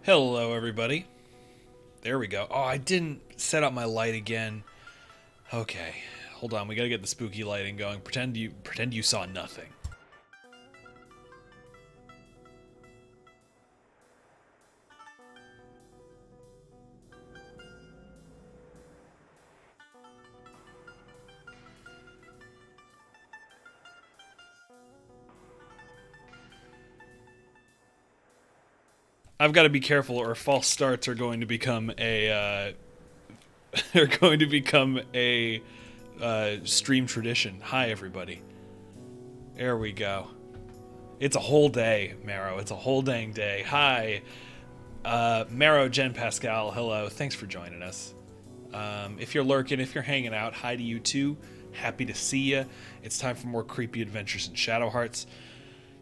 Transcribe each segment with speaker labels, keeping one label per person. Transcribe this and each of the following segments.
Speaker 1: Hello, everybody. There we go. Oh, I didn't set up my light again. Okay, hold on. We gotta get the spooky lighting going. Pretend you saw nothing. I've got to be careful, or false starts are going to become a are going to become a stream tradition. Hi, everybody. There we go. It's a whole day, Marrow. It's a whole dang day. Hi, Marrow, Jen, Pascal. Hello. Thanks for joining us. If you're lurking, if you're hanging out, hi to you too. Happy to see you. It's time for more creepy adventures in Shadow Hearts.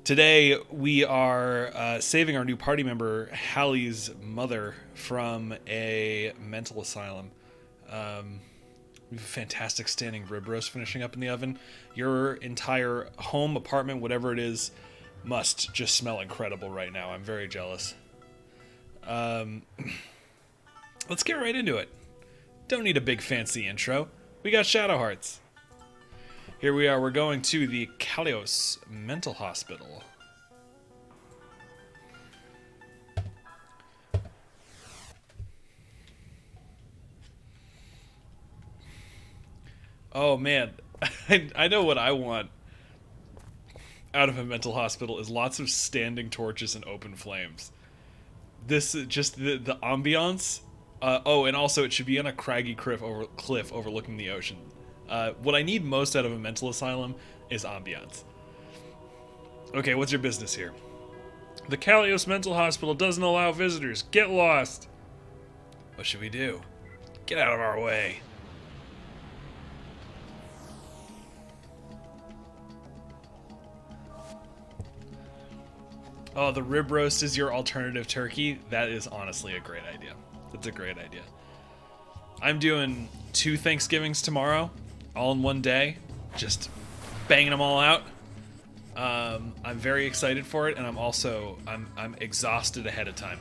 Speaker 1: Today we are saving our new party member, Hallie's mother, from a mental asylum. We have a fantastic standing rib roast finishing up in the oven. Your entire home, apartment, whatever it is, must just smell incredible right now. I'm very jealous. Let's get right into it. Don't need a big fancy intro. We got Shadow Hearts. Here we are. We're going to the Kalios Mental Hospital. Oh man, I know what I want out of a mental hospital is lots of standing torches and open flames. This just the ambiance. And also it should be on a craggy cliff overlooking the ocean. What I need most out of a mental asylum is ambiance. Okay, what's your business here? The Kalios Mental Hospital doesn't allow visitors. Get lost. What should we do? Get out of our way. Oh, the rib roast is your alternative turkey? That is honestly a great idea. That's a great idea. I'm doing 2 Thanksgivings tomorrow, all in one day, just banging them all out. I'm very excited for it, and I'm exhausted ahead of time.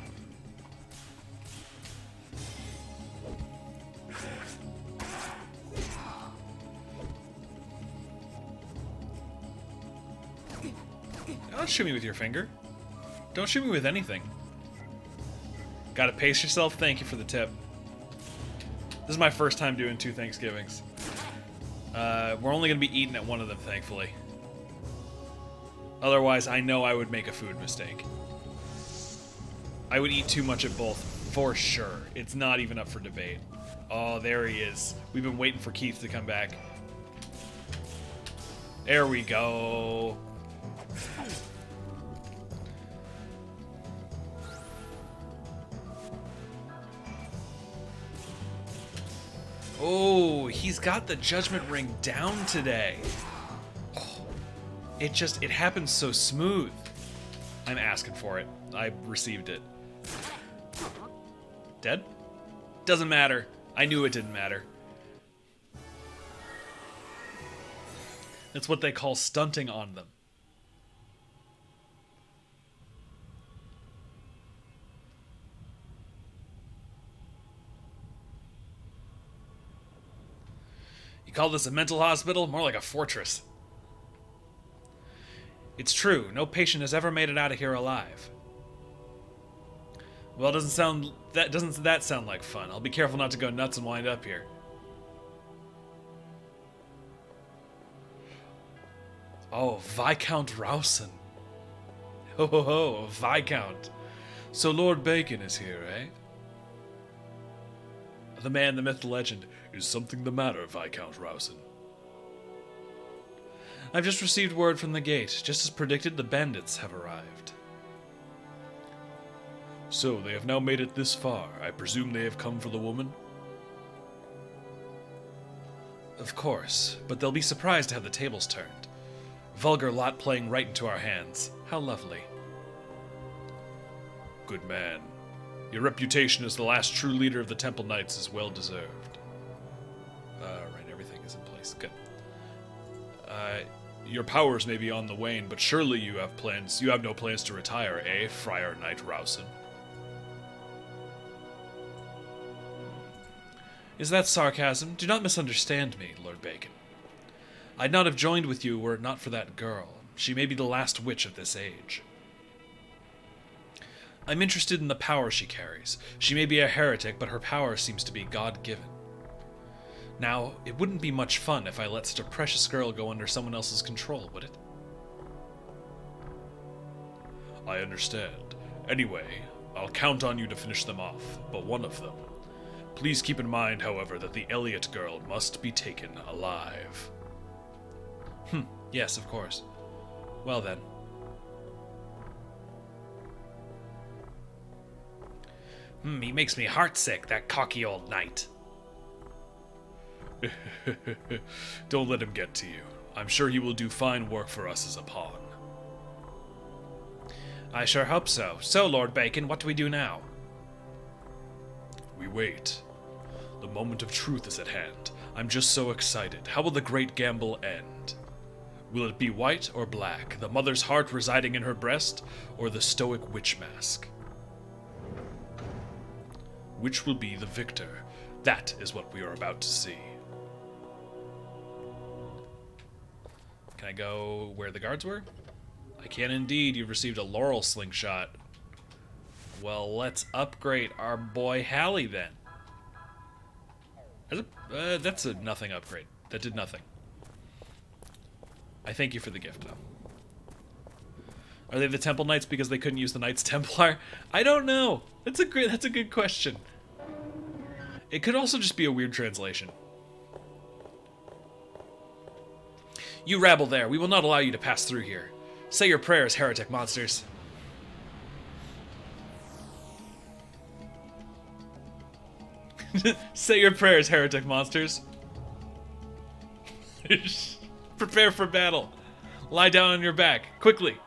Speaker 1: Don't shoot me with your finger. Don't shoot me with anything. Gotta pace yourself. Thank you for the tip. This is my first time doing 2 Thanksgivings. We're only gonna be eating at one of them, thankfully. Otherwise, I know I would make a food mistake. I would eat too much at both, for sure. It's not even up for debate. Oh, there he is. We've been waiting for Keith to come back. There we go. Oh, he's got the judgment ring down today. It happens so smooth. I'm asking for it. I received it. Dead? Doesn't matter. I knew it didn't matter. That's what they call stunting on them. You call this a mental hospital? More like a fortress. It's true, no patient has ever made it out of here alive. Well, doesn't that sound like fun? I'll be careful not to go nuts and wind up here. Oh, Viscount Rowson. Ho ho ho, Viscount. So Lord Bacon is here, eh? The man, the myth, the legend. Is something the matter, Viscount Rowson? I've just received word from the gate. Just as predicted, the bandits have arrived. So, they have now made it this far. I presume they have come for the woman? Of course, but they'll be surprised to have the tables turned. Vulgar lot playing right into our hands. How lovely. Good man. Your reputation as the last true leader of the Temple Knights is well deserved. Right, everything is in place. Good. Your powers may be on the wane, but surely you have no plans to retire, eh, Friar Knight Rowson? Is that sarcasm? Do not misunderstand me, Lord Bacon. I'd not have joined with you were it not for that girl. She may be the last witch of this age. I'm interested in the power she carries. She may be a heretic, but her power seems to be God-given. Now, it wouldn't be much fun if I let such a precious girl go under someone else's control, would it? I understand. Anyway, I'll count on you to finish them off, but one of them. Please keep in mind, however, that the Elliot girl must be taken alive. Yes, of course. Well then. He makes me heartsick, that cocky old knight. Don't let him get to you. I'm sure he will do fine work for us as a pawn. I sure hope so. So, Lord Bacon, what do we do now? We wait. The moment of truth is at hand. I'm just so excited. How will the great gamble end? Will it be white or black? The mother's heart residing in her breast, or the stoic witch mask? Which will be the victor? That is what we are about to see. Can I go where the guards were? I can indeed. You've received a laurel slingshot. Well, let's upgrade our boy Hallie then. That's a nothing upgrade. That did nothing. I thank you for the gift, though. Are they the Temple Knights because they couldn't use the Knights Templar? I don't know. That's a good question. It could also just be a weird translation. You rabble there. We will not allow you to pass through here. Say your prayers, heretic monsters. Say your prayers, heretic monsters. Prepare for battle. Lie down on your back, quickly.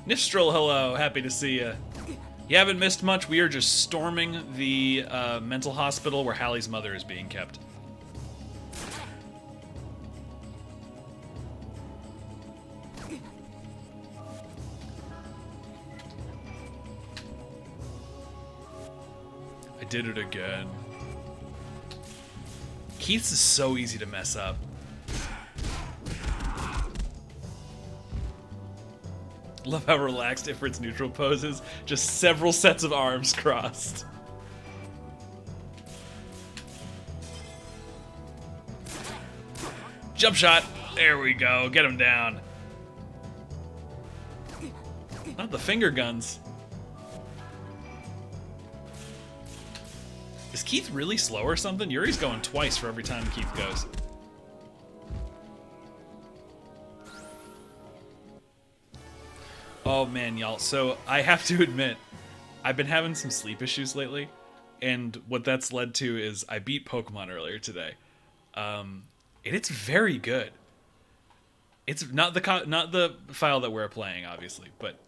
Speaker 1: Nifstrel, hello. Happy to see you. You haven't missed much. We are just storming the mental hospital where Hallie's mother is being kept. I did it again. Keith's is so easy to mess up. Love how relaxed Ifrit's neutral poses. Just several sets of arms crossed. Jump shot. There we go. Get him down. Not the finger guns. Is Keith really slow or something? Yuri's going twice for every time Keith goes. Oh man, y'all. So I have to admit, I've been having some sleep issues lately, and what that's led to is I beat Pokemon earlier today, and it's very good. It's not the file that we're playing, obviously, but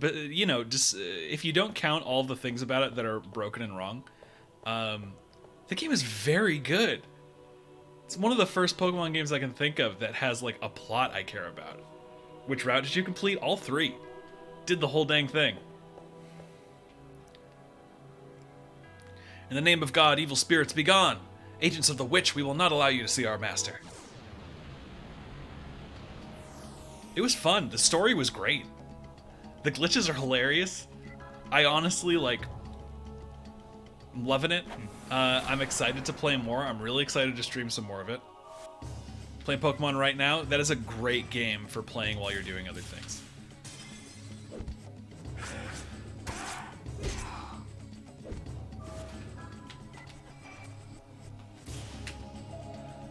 Speaker 1: you know, just if you don't count all the things about it that are broken and wrong, the game is very good. It's one of the first Pokemon games I can think of that has like a plot I care about. Which route did you complete? All 3. Did the whole dang thing. In the name of God, evil spirits, be gone! Agents of the Witch, we will not allow you to see our master. It was fun. The story was great. The glitches are hilarious. I honestly, like, I'm loving it. I'm excited to play more. I'm really excited to stream some more of it. Playing Pokemon right now, that is a great game for playing while you're doing other things.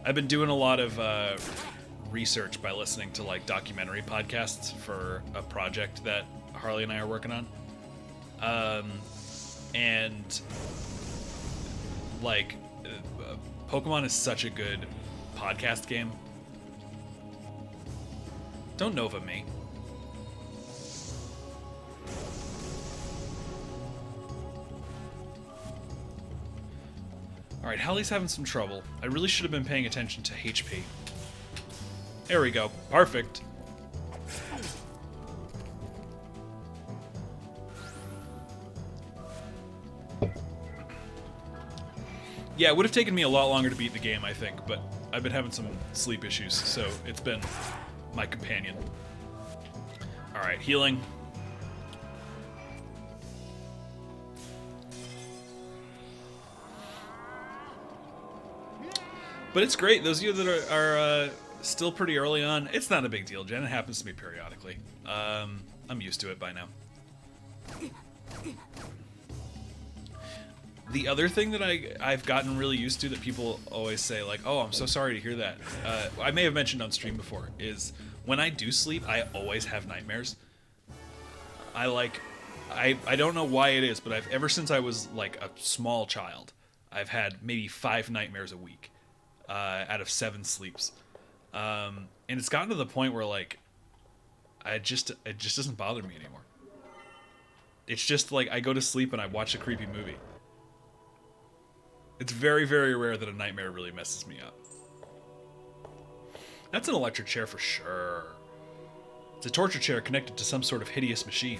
Speaker 1: I've been doing a lot of research by listening to like documentary podcasts for a project that Harley and I are working on. And like Pokemon is such a good podcast game. Don't Nova me. Alright, Hallie's having some trouble. I really should have been paying attention to HP. There we go. Perfect. Yeah, it would have taken me a lot longer to beat the game, I think, but I've been having some sleep issues, so it's been my companion. Alright, healing. But it's great. Those of you that are still pretty early on, it's not a big deal, Jen. It happens to me periodically. I'm used to it by now. The other thing that I've gotten really used to that people always say, like, oh, I'm so sorry to hear that. I may have mentioned on stream before, is when I do sleep, I always have nightmares. I don't know why it is, but ever since I was like a small child, I've had maybe 5 nightmares a week. Out of 7 sleeps, and it's gotten to the point where like it just doesn't bother me anymore. It's just like I go to sleep and I watch a creepy movie. It's very, very rare that a nightmare really messes me up. That's an electric chair for sure. It's a torture chair connected to some sort of hideous machine.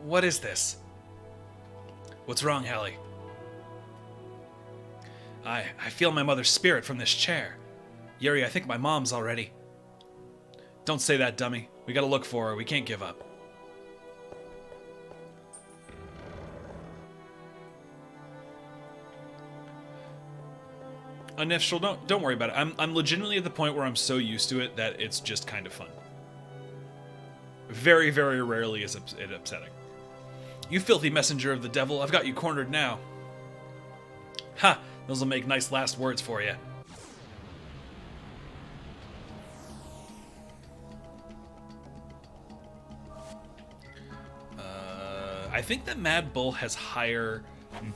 Speaker 1: What is this? What's wrong, Hallie? I feel my mother's spirit from this chair. Yuri, I think my mom's already. Don't say that, dummy. We gotta look for her. We can't give up. Unnatural, don't worry about it. I'm legitimately at the point where I'm so used to it that it's just kind of fun. Very, very rarely is it upsetting. You filthy messenger of the devil, I've got you cornered now. Ha! Those'll make nice last words for you. I think that Mad Bull has higher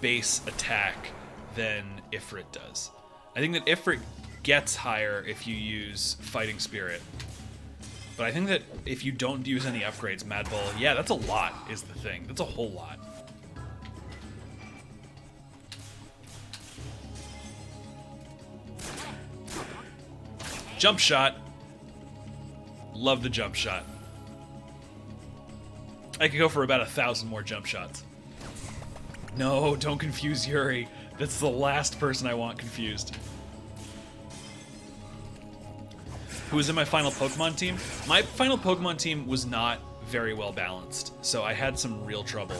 Speaker 1: base attack than Ifrit does. I think that Ifrit gets higher if you use Fighting Spirit. But I think that if you don't use any upgrades, Mad Bull, yeah, that's a lot, is the thing. That's a whole lot. Jump shot. Love the jump shot. I could go for about 1,000 more jump shots. No, don't confuse Yuri. That's the last person I want confused. Who was in my final Pokemon team? My final Pokemon team was not very well balanced, so I had some real trouble.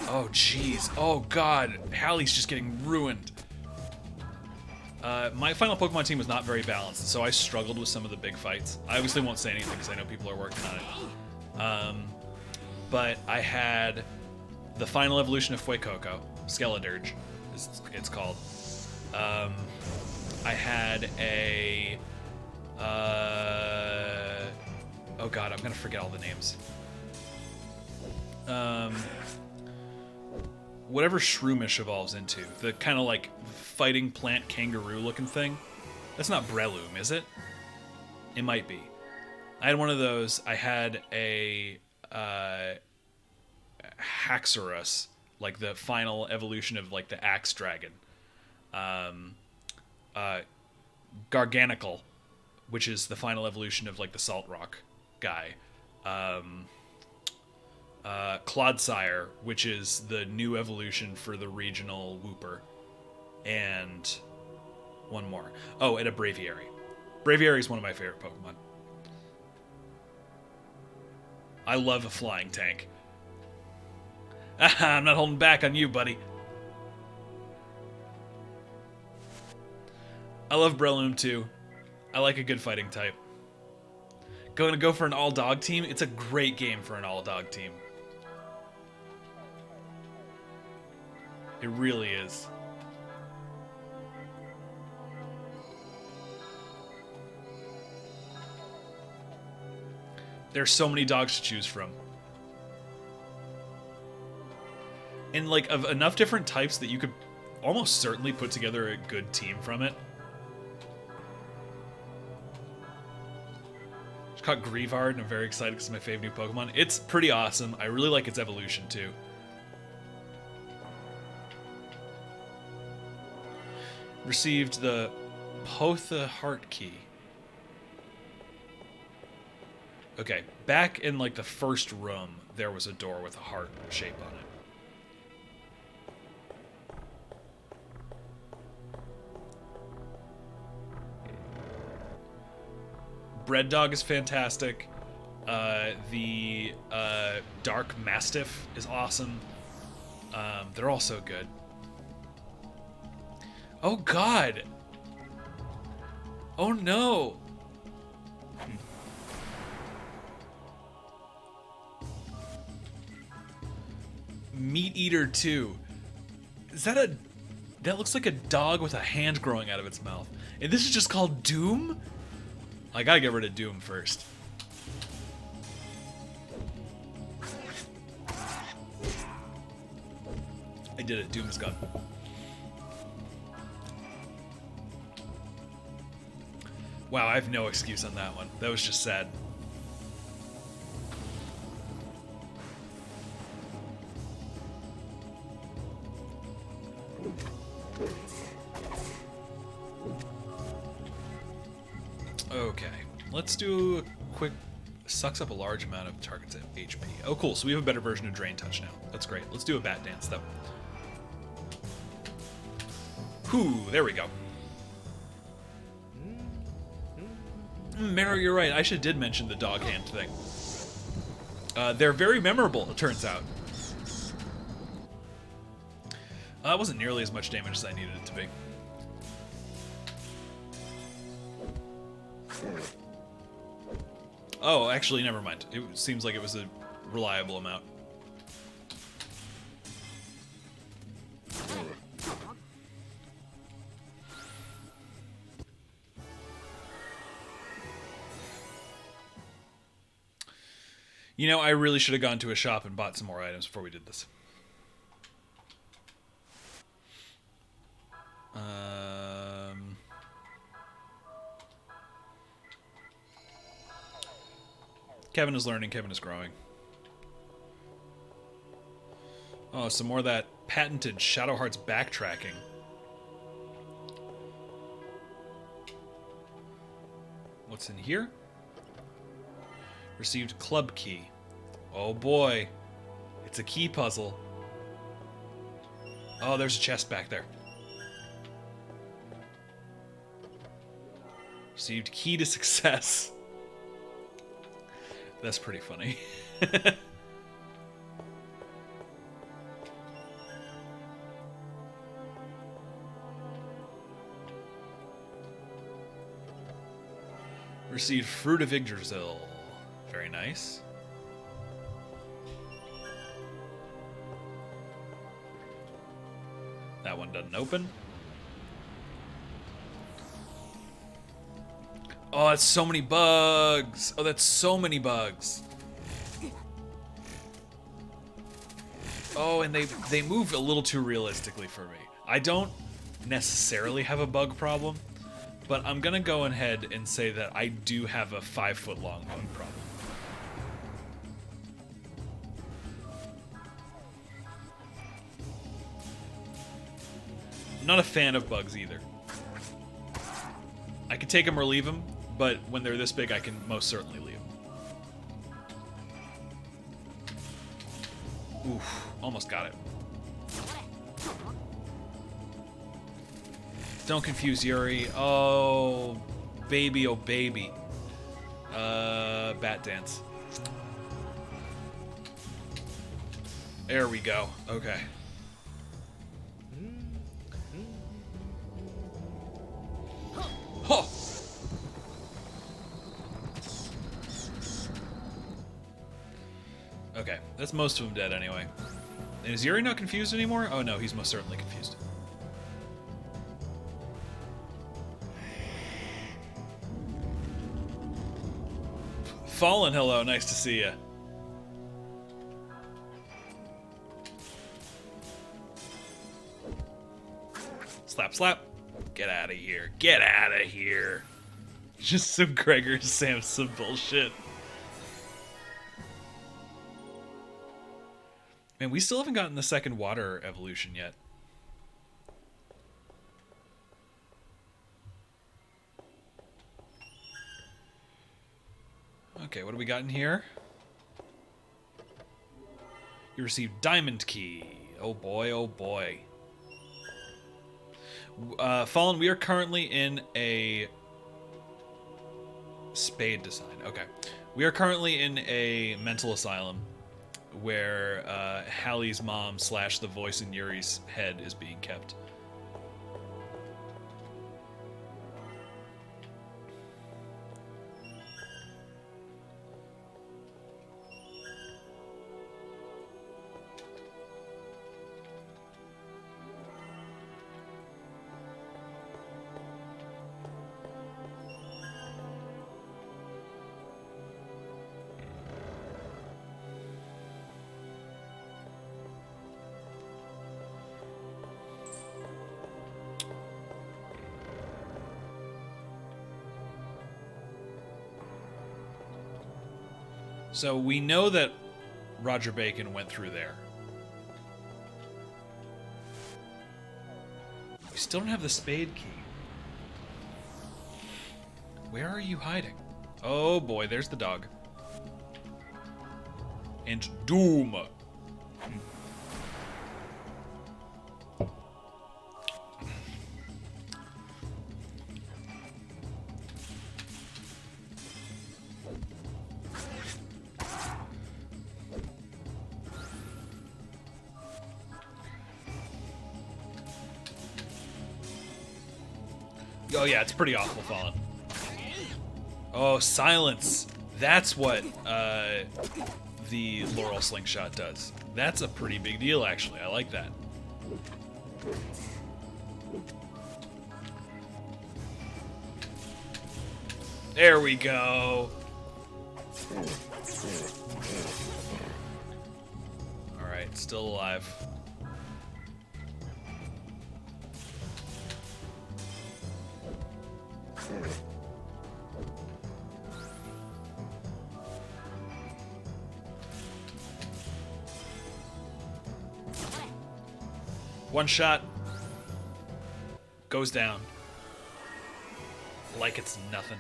Speaker 1: Oh, jeez. Oh, God. Hallie's just getting ruined. My final Pokemon team was not very balanced, so I struggled with some of the big fights. I obviously won't say anything because I know people are working on it. But I had the final evolution of Fuecoco, Skeledirge, it's called. I had a... oh god, I'm gonna forget all the names. Whatever Shroomish evolves into, the kind of like fighting plant kangaroo looking thing. That's not Breloom, is it? It might be. I had one of those. I had a Haxorus, like the final evolution of like the Axe Dragon. Garganical, which is the final evolution of like the Salt Rock guy. Clodsire, which is the new evolution for the regional Wooper. And one more. Oh, and a Braviary. Braviary is one of my favorite Pokemon. I love a flying tank. I'm not holding back on you, buddy. I love Breloom too. I like a good fighting type. Going to go for an all-dog team? It's a great game for an all-dog team. It really is. There's so many dogs to choose from. And like of enough different types that you could almost certainly put together a good team from it. Caught Greavard, and I'm very excited because it's my favorite new Pokemon. It's pretty awesome. I really like its evolution, too. Received the Potha Heart Key. Okay, back in, like, the first room, there was a door with a heart shape on it. Bread Dog is fantastic. The Dark Mastiff is awesome. They're all so good. Oh, God! Oh, no! Meat Eater 2. Is that a... That looks like a dog with a hand growing out of its mouth. And this is just called Doom? I gotta get rid of Doom first. I did it. Doom is gone. Wow, I have no excuse on that one. That was just sad. Okay, let's do a quick... Sucks up a large amount of target's HP. Oh, cool. So we have a better version of Drain Touch now. That's great. Let's do a Bat Dance, though. Whew, there we go. Mara, you're right. I did mention the dog hand thing. They're very memorable, it turns out. It wasn't nearly as much damage as I needed it to be. Oh, actually, never mind. It seems like it was a reliable amount. You know, I really should have gone to a shop and bought some more items before we did this. Kevin is learning, Kevin is growing. Oh, some more of that patented Shadow Heart's backtracking. What's in here? Received club key. Oh boy. It's a key puzzle. Oh, there's a chest back there. Received key to success. That's pretty funny. Received Fruit of Yggdrasil. Very nice. That one doesn't open. Oh, that's so many bugs. Oh, that's so many bugs. Oh, and they move a little too realistically for me. I don't necessarily have a bug problem, but I'm gonna go ahead and say that I do have a 5-foot-long bug problem. I'm not a fan of bugs either. I can take them or leave them, but when they're this big, I can most certainly leave them. Oof, almost got it. Don't confuse Yuri. Oh, baby, oh baby. Bat Dance. There we go. Okay. Huh. Okay, that's most of them dead anyway. And is Yuri not confused anymore? Oh no, he's most certainly confused. Fallen, hello, nice to see ya. Slap, slap. Get out of here. Get out of here. Just some Gregor Samsa bullshit. Man, we still haven't gotten the second water evolution yet. Okay, what do we got in here? You received Diamond Key. Oh boy, oh boy. Fallen, we are currently in a... Spade design. Okay. We are currently in a mental asylum where Hallie's mom / the voice in Yuri's head is being kept. So we know that Roger Bacon went through there. We still don't have the spade key. Where are you hiding? Oh boy, there's the dog. And Doom. Oh yeah, it's pretty awful, Fallen. Oh, silence. That's what the Laurel Slingshot does. That's a pretty big deal, actually. I like that. There we go. Alright, still alive. One shot. Goes down. Like it's nothing.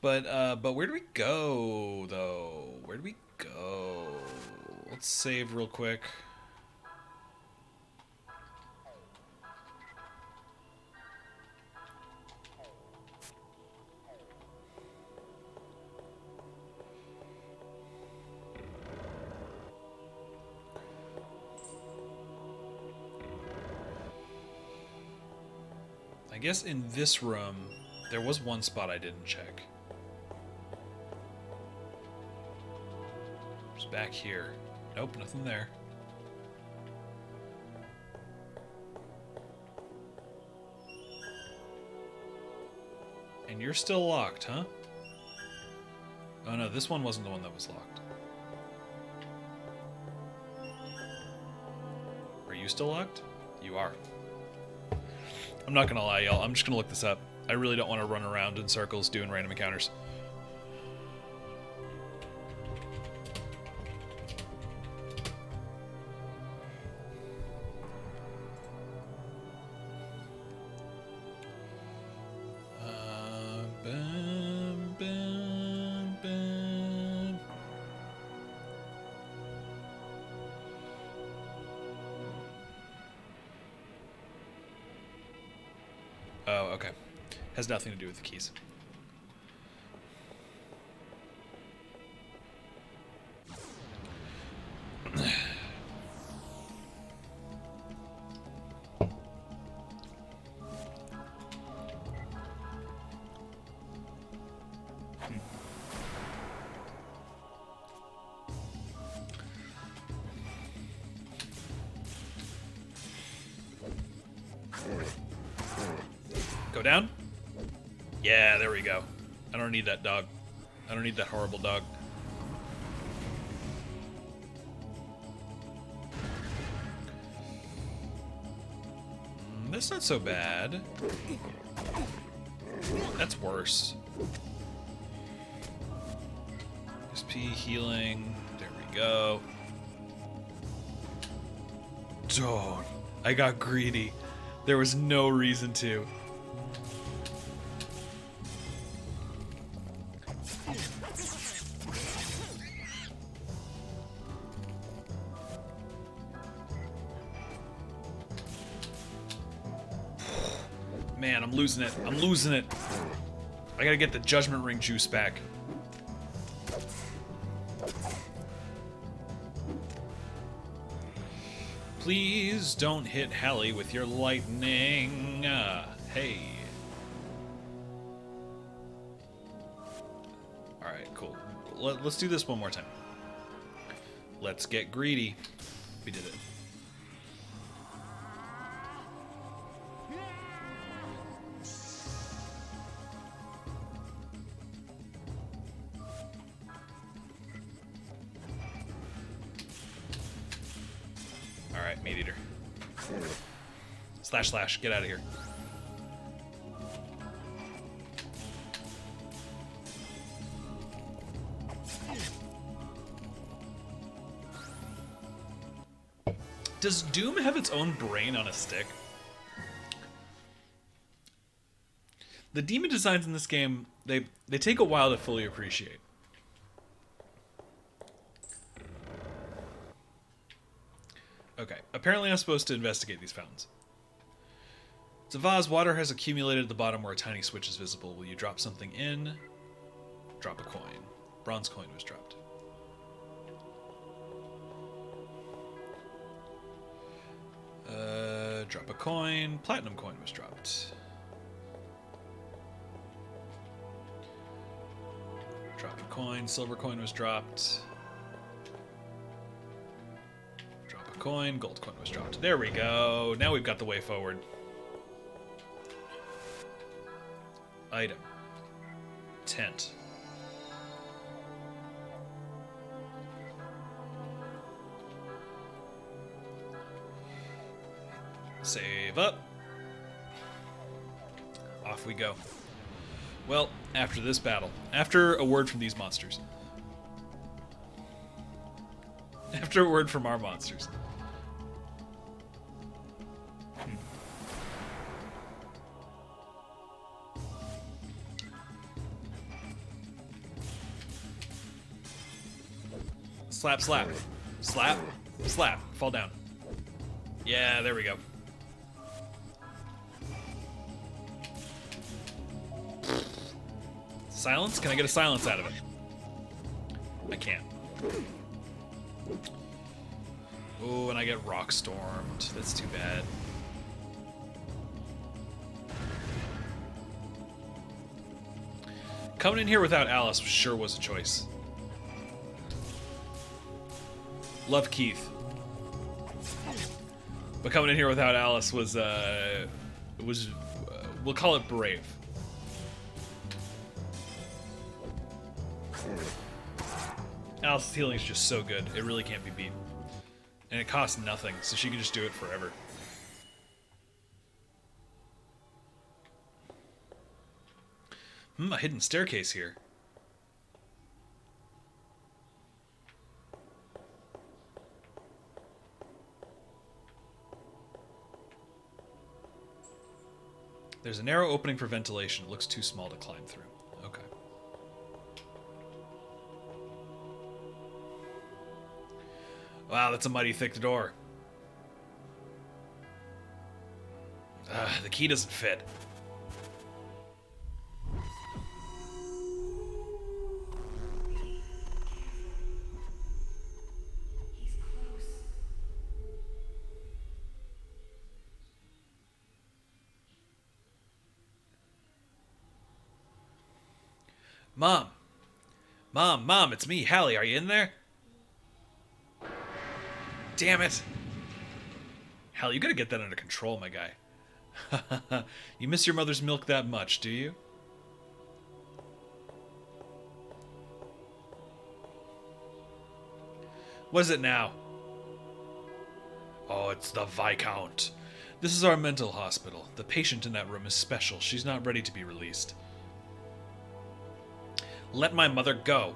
Speaker 1: But where do we go, though? Where do we go? Let's save real quick. I guess in this room, there was one spot I didn't check. It's back here. Nope, nothing there. And you're still locked, huh? Oh no, this one wasn't the one that was locked. Are you still locked? You are. I'm not gonna lie, y'all. I'm just gonna look this up. I really don't want to run around in circles doing random encounters. Bam, bam, bam. Oh, okay. Has nothing to do with the keys. Go down? Yeah, there we go. I don't need that dog. I don't need that horrible dog. That's not so bad. That's worse. SP healing. There we go. Don't. I got greedy. There was no reason to. Man, I'm losing it. I'm losing it. I gotta get the Judgment Ring juice back. Please don't hit Hallie with your lightning. Hey. Alright, cool. Let's do this one more time. Let's get greedy. We did it. Alright, Meat Eater. Slash slash, get out of here. Does Doom have its own brain on a stick? The demon designs in this game, they take a while to fully appreciate. Okay, apparently I'm supposed to investigate these fountains. It's a vase. Water has accumulated at the bottom where a tiny switch is visible. Will you drop something in? Drop a coin. Bronze coin was dropped. Drop a coin. Platinum coin was dropped. Drop a coin. Silver coin was dropped. Drop a coin. Gold coin was dropped. There we go. Now we've got the way forward. Item. Tent. Save up. Off we go. Well, after this battle, after a word from these monsters, after a word from our monsters. Slap, slap. Slap, slap. Fall down. Yeah, there we go. Silence? Can I get a silence out of it? I can't. Oh, and I get rock stormed. That's too bad. Coming in here without Alice sure was a choice. Love Keith. But coming in here without Alice was we'll call it brave. Alice's healing is just so good. It really can't be beat. And it costs nothing, so she can just do it forever. A hidden staircase here. There's a narrow opening for ventilation. It looks too small to climb through. Okay. Wow, that's a mighty thick door. The key doesn't fit. Mom! Mom, Mom, it's me, Hallie. Are you in there? Damn it! Hallie, you gotta get that under control, my guy. You miss your mother's milk that much, do you? What is it now? Oh, it's the Viscount. This is our mental hospital. The patient in that room is special. She's not ready to be released. Let my mother go.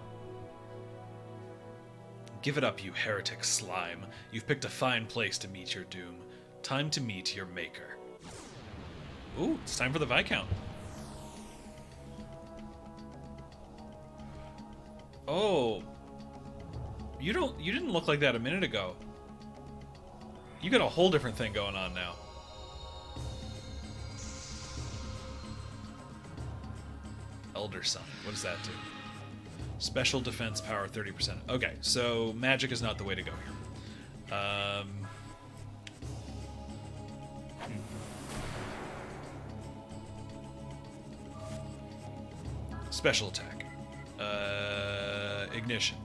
Speaker 1: Give it up, you heretic slime. You've picked a fine place to meet your doom. Time to meet your maker. Ooh, it's time for the Viscount. Oh. You didn't look like that a minute ago. You got a whole different thing going on now. Elder Son. What does that do? Special defense power 30%. Okay, so magic is not the way to go here. Special attack. Ignition.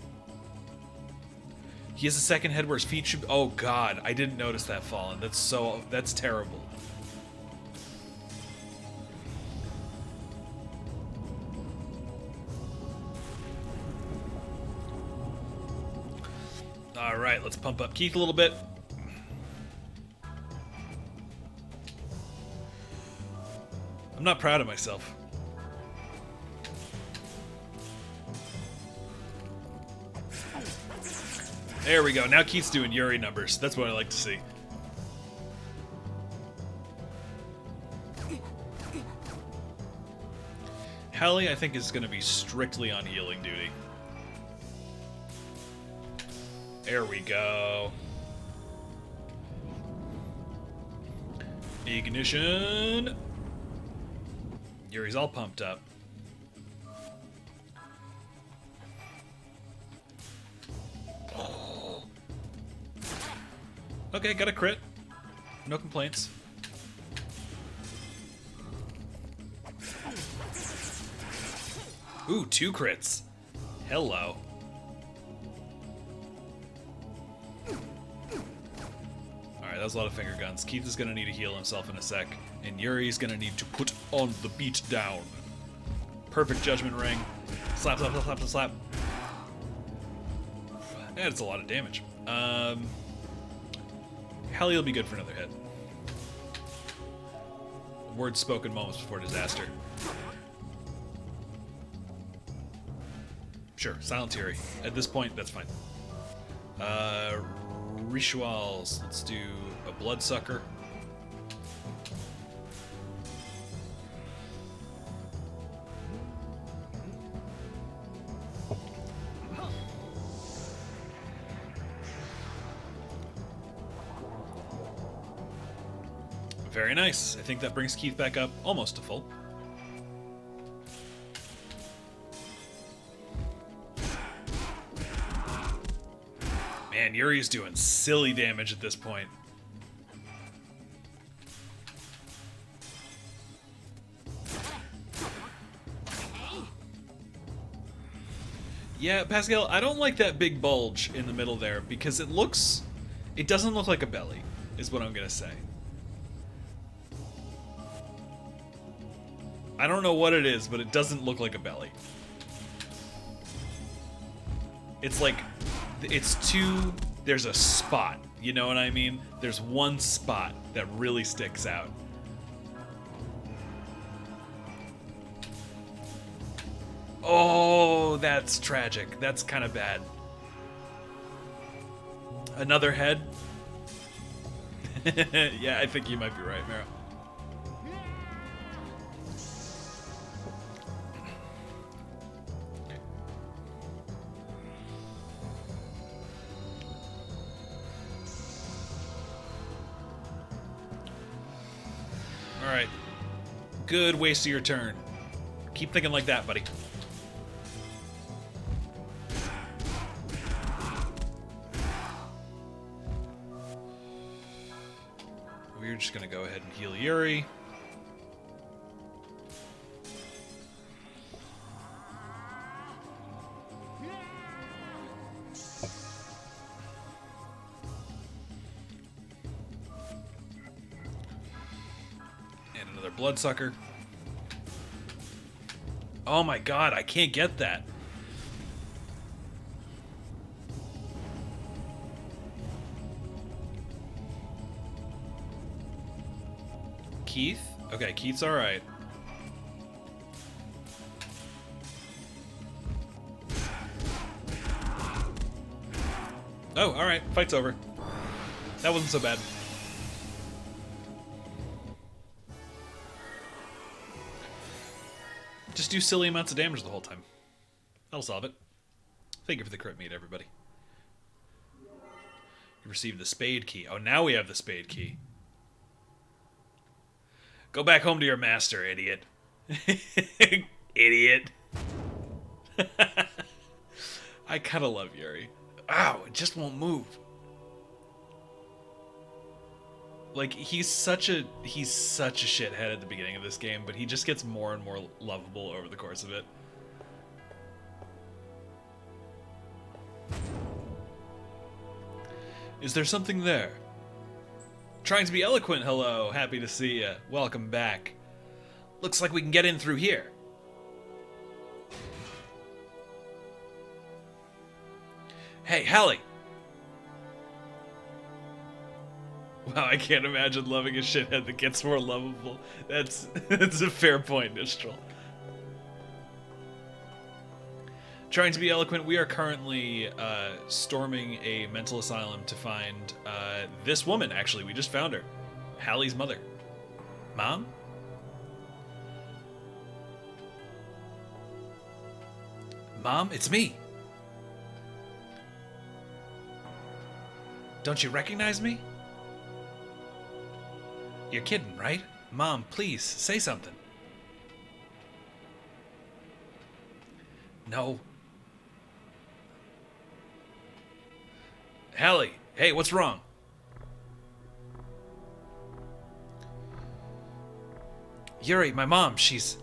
Speaker 1: He has a second head where his feet should... Oh god, I didn't notice that fallen. That's terrible. Alright, let's pump up Keith a little bit. I'm not proud of myself. There we go. Now Keith's doing Yuri numbers. That's what I like to see. Hallie, I think, is going to be strictly on healing duty. There we go. Ignition. Yuri's all pumped up. Okay, got a crit. No complaints. Ooh, 2 crits. Hello. Alright, that was a lot of finger guns. Keith is going to need to heal himself in a sec. And Yuri's going to need to put on the beat down. Perfect judgment ring. Slap, slap, slap, slap, slap. That's a lot of damage. Hallie will be good for another hit. Words spoken moments before disaster. Sure, Silent Fury. At this point, that's fine. Rituals. Let's do a Bloodsucker. Very nice. I think that brings Keith back up almost to full. Man, Yuri's doing silly damage at this point. Yeah, Pascal, I don't like that big bulge in the middle there because it doesn't look like a belly, is what I'm gonna say. I don't know what it is, but it doesn't look like a belly. It's like, there's a spot, you know what I mean? There's one spot that really sticks out. Oh, that's tragic. That's kind of bad. Another head? Yeah, I think you might be right, Mara. Alright. Good waste of your turn. Keep thinking like that, buddy. We're just gonna go ahead and heal Yuri. And another Bloodsucker. Oh my god, I can't get that. Keith? Okay, Keith's alright. Oh, alright. Fight's over. That wasn't so bad. Just do silly amounts of damage the whole time. That'll solve it. Thank you for the crit meat, everybody. You received the spade key. Oh, now we have the spade key. Go back home to your master, idiot. Idiot. I kind of love Yuri. Ow, it just won't move. Like, he's such a shithead at the beginning of this game, but he just gets more and more lovable over the course of it. Is there something there? Trying to be eloquent, hello. Happy to see ya. Welcome back. Looks like we can get in through here. Hey, Hallie! Wow, I can't imagine loving a shithead that gets more lovable. That's a fair point, Nistral. Trying to be eloquent, we are currently storming a mental asylum to find this woman, actually. We just found her. Hallie's mother. Mom? Mom, it's me. Don't you recognize me? You're kidding, right? Mom, please, say something. No. Hallie, hey, what's wrong? Yuri, my mom, she's...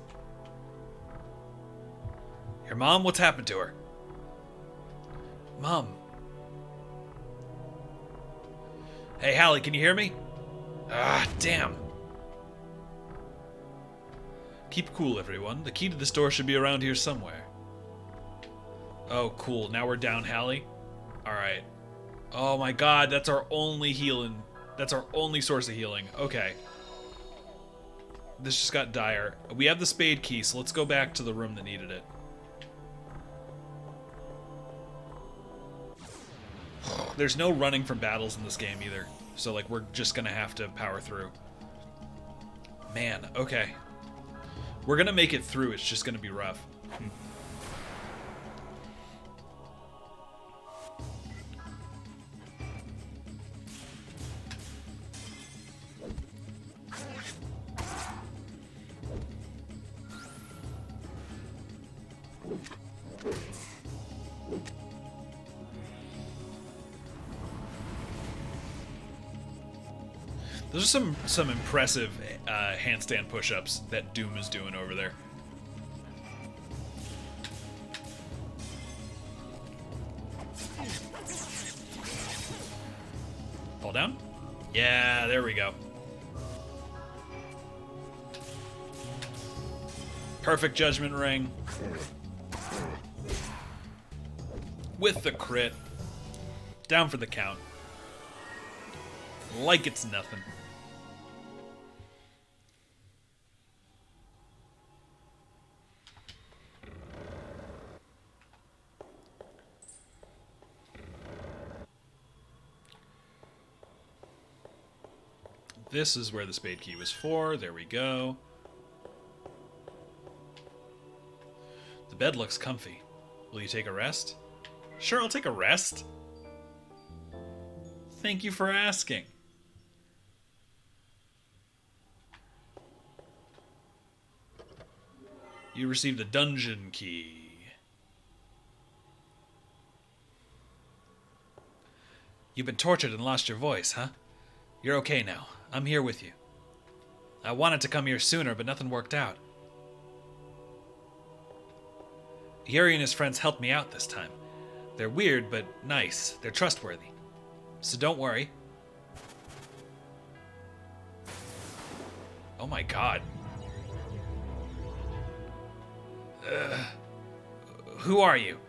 Speaker 1: Your mom? What's happened to her? Mom. Hey, Hallie, can you hear me? Ah, damn. Keep cool, everyone. The key to this door should be around here somewhere. Oh, cool. Now we're down, Hallie. Alright. Oh my god, that's our only healing. That's our only source of healing. Okay. This just got dire. We have the spade key, so let's go back to the room that needed it. There's no running from battles in this game either. So, like, we're just gonna have to power through. Man, okay. We're gonna make it through, it's just gonna be rough. Those are some impressive handstand push-ups that Doom is doing over there. Fall down? Yeah, there we go. Perfect judgment ring. With the crit. Down for the count. Like it's nothing. This is where the spade key was for. There we go. The bed looks comfy. Will you take a rest? Sure, I'll take a rest. Thank you for asking. You received a dungeon key. You've been tortured and lost your voice, huh? You're okay now. I'm here with you. I wanted to come here sooner, but nothing worked out. Yuri and his friends helped me out this time. They're weird, but nice. They're trustworthy. So don't worry. Oh my god. Who are you?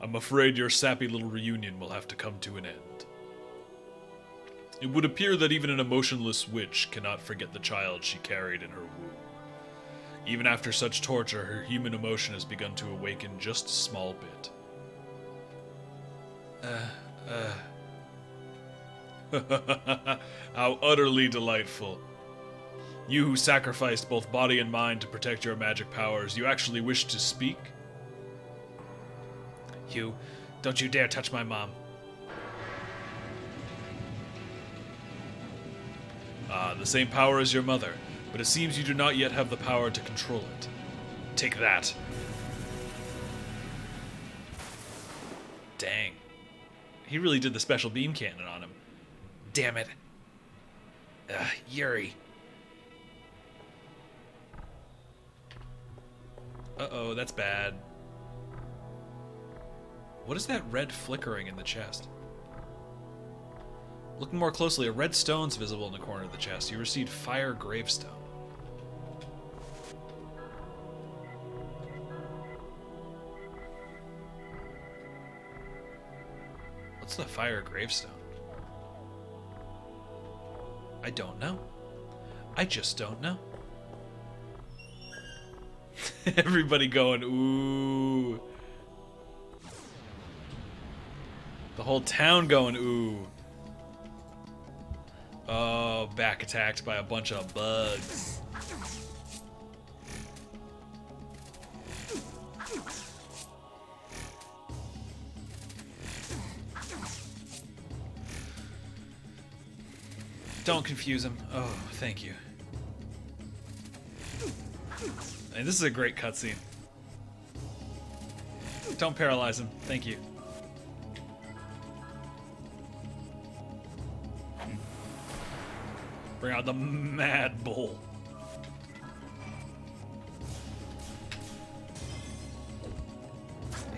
Speaker 1: I'm afraid your sappy little reunion will have to come to an end. It would appear that even an emotionless witch cannot forget the child she carried in her womb. Even after such torture, her human emotion has begun to awaken just a small bit. How utterly delightful. You who sacrificed both body and mind to protect your magic powers, you actually wish to speak? Hugh, don't you dare touch my mom. Ah, the same power as your mother, but it seems you do not yet have the power to control it. Take that. Dang. He really did the special beam cannon on him. Damn it. Yuri. Uh-oh, that's bad. What is that red flickering in the chest? Looking more closely, a red stone's visible in the corner of the chest. You received Fire Gravestone. What's the Fire Gravestone? I don't know. I just don't know. Everybody going, ooh. The whole town going, ooh. Oh, back attacked by a bunch of bugs. Don't confuse him. Oh, thank you. And this is a great cutscene. Don't paralyze him. Thank you. Bring out the Mad Bull.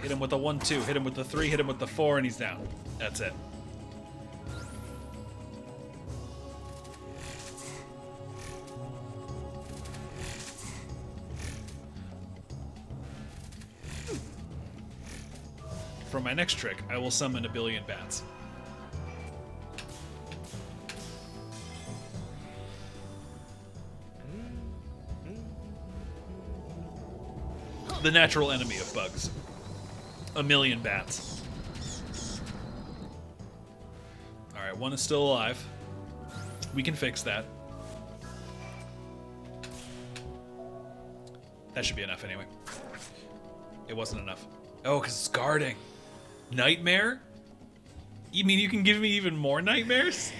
Speaker 1: Hit him with the 1-2, hit him with the 3, hit him with the 4, and he's down. That's it. For my next trick, I will summon a billion bats. The natural enemy of bugs. A million bats. Alright, one is still alive. We can fix that. That should be enough anyway. It wasn't enough. Oh, because it's guarding. Nightmare? You mean you can give me even more nightmares?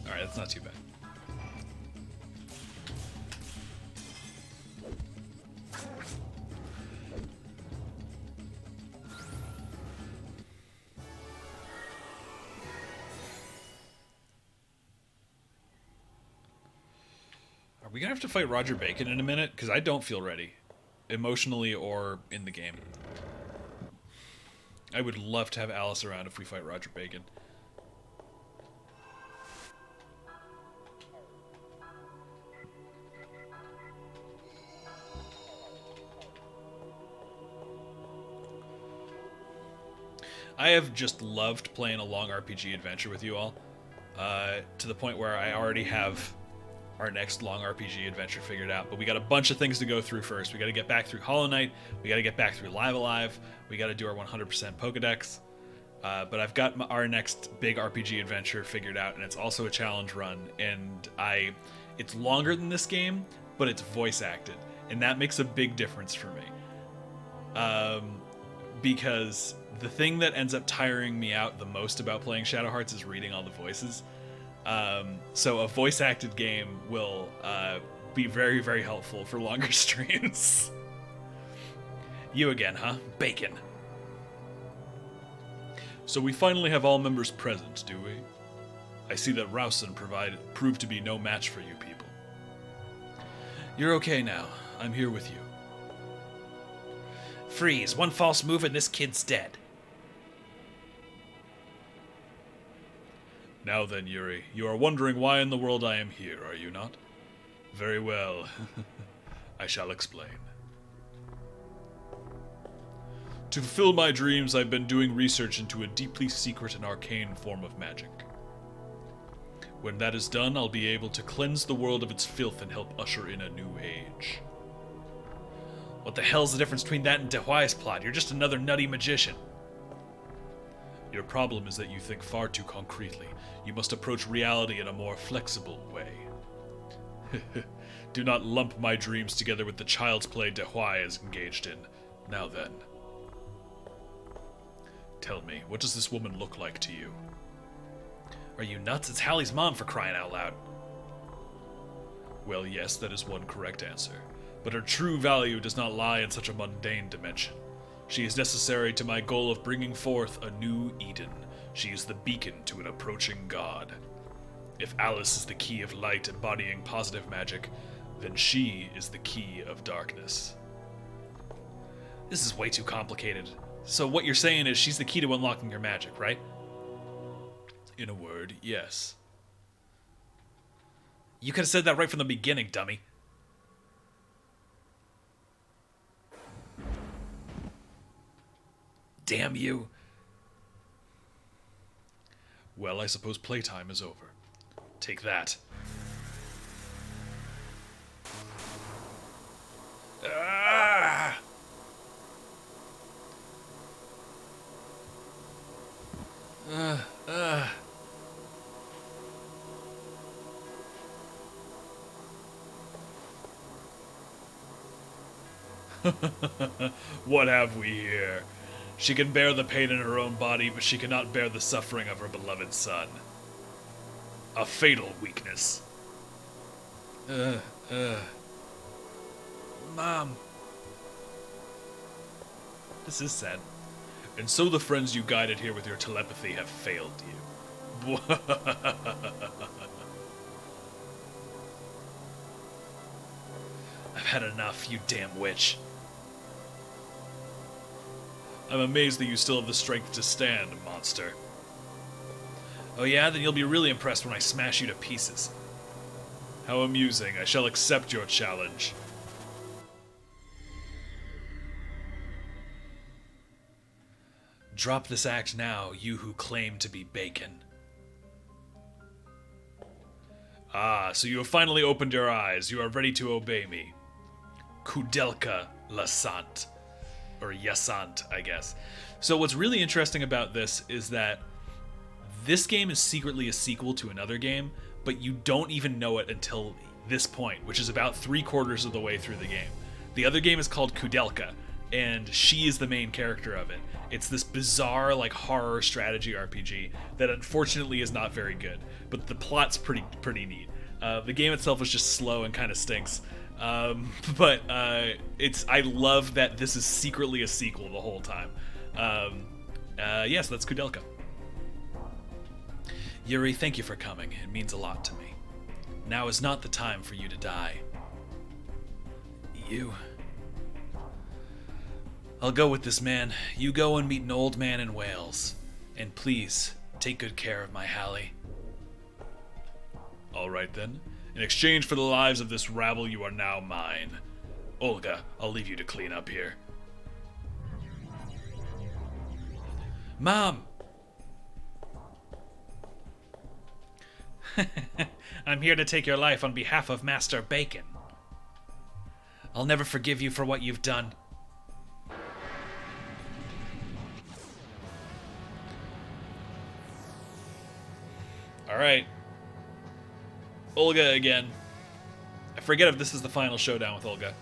Speaker 1: Alright, that's not too bad. Are we gonna have to fight Roger Bacon in a minute? Because I don't feel ready. Emotionally or in the game. I would love to have Alice around if we fight Roger Bacon. I have just loved playing a long RPG adventure with you all, to the point where I already have our next long RPG adventure figured out, but we got a bunch of things to go through first. We got to get back through Hollow Knight, we got to get back through Live Alive, we got to do our 100% Pokedex, but I've got our next big RPG adventure figured out, and it's also a challenge run, and it's longer than this game, but it's voice acted, and that makes a big difference for me. Because the thing that ends up tiring me out the most about playing Shadow Hearts is reading all the voices. So a voice-acted game will be very, very helpful for longer streams. You again, huh? Bacon. So we finally have all members present, do we? I see that Rowson proved to be no match for you people. You're okay now. I'm here with you. Freeze. One false move and this kid's dead. Now then, Yuri, you are wondering why in the world I am here, are you not? Very well. I shall explain. To fulfill my dreams, I've been doing research into a deeply secret and arcane form of magic. When that is done, I'll be able to cleanse the world of its filth and help usher in a new age. What the hell's the difference between that and Dehuai's plot? You're just another nutty magician. Your problem is that you think far too concretely. You must approach reality in a more flexible way. Do not lump my dreams together with the child's play Dehuai is engaged in. Now then. Tell me, what does this woman look like to you? Are you nuts? It's Hallie's mom, for crying out loud. Well, yes, that is one correct answer. But her true value does not lie in such a mundane dimension. She is necessary to my goal of bringing forth a new Eden. She is the beacon to an approaching god. If Alice is the key of light embodying positive magic, then she is the key of darkness. This is way too complicated. So what you're saying is she's the key to unlocking her magic, right? In a word, yes. You could have said that right from the beginning, dummy. Damn you. Well, I suppose playtime is over. Take that. Ah! What have we here? She can bear the pain in her own body, but she cannot bear the suffering of her beloved son. A fatal weakness. Mom. This is sad. And so the friends you guided here with your telepathy have failed you. I've had enough, you damn witch. I'm amazed that you still have the strength to stand, monster. Oh yeah? Then you'll be really impressed when I smash you to pieces. How amusing. I shall accept your challenge. Drop this act now, you who claim to be Bacon. Ah, so you have finally opened your eyes. You are ready to obey me. Kudelka Lasant. Or Yasant, I guess. So what's really interesting about this is that this game is secretly a sequel to another game, but you don't even know it until this point, which is about 3/4 of the way through the game. The other game is called Kudelka, and she is the main character of it. It's this bizarre, like, horror strategy RPG that unfortunately is not very good, but the plot's pretty neat. The game itself is just slow and kind of stinks. But I love that this is secretly a sequel the whole time. Yes, that's Kudelka. Yuri, thank you for coming. It means a lot to me. Now is not the time for you to die. You... I'll go with this man. You go and meet an old man in Wales. And please, take good care of my Hallie. Alright then. In exchange for the lives of this rabble, you are now mine. Olga, I'll leave you to clean up here. Mom! I'm here to take your life on behalf of Master Bacon. I'll never forgive you for what you've done. Alright. Olga again. I forget if this is the final showdown with Olga.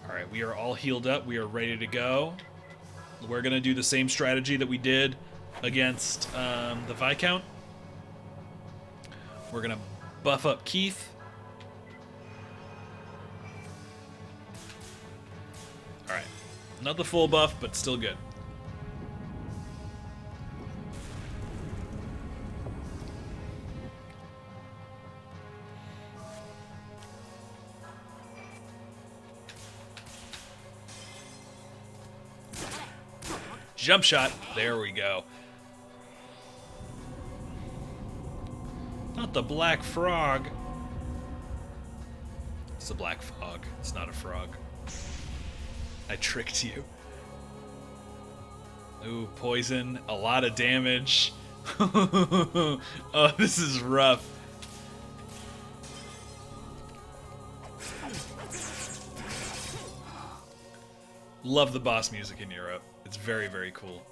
Speaker 1: Alright, we are all healed up. We are ready to go. We're going to do the same strategy that we did against the Viscount. We're going to buff up Keith. Alright. Not the full buff, but still good. Jump shot. There we go. Not the black frog. It's a black fog. It's not a frog. I tricked you. Ooh, poison. A lot of damage. Oh, this is rough. Love the boss music in Europe. It's very, very cool.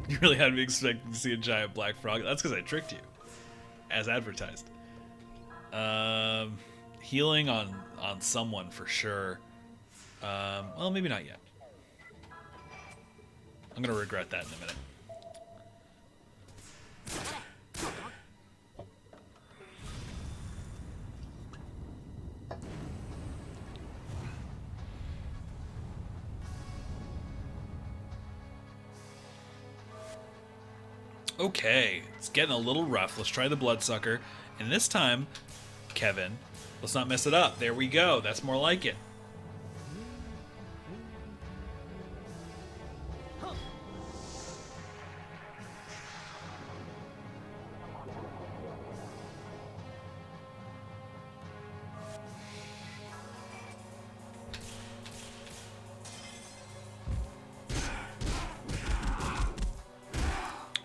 Speaker 1: You really had me expecting to see a giant black frog. That's because I tricked you, as advertised. Healing on someone for sure. Well, maybe not yet. I'm gonna regret that in a minute. Okay, it's getting a little rough. Let's try the bloodsucker. And this time, Kevin, let's not mess it up. There we go. That's more like it.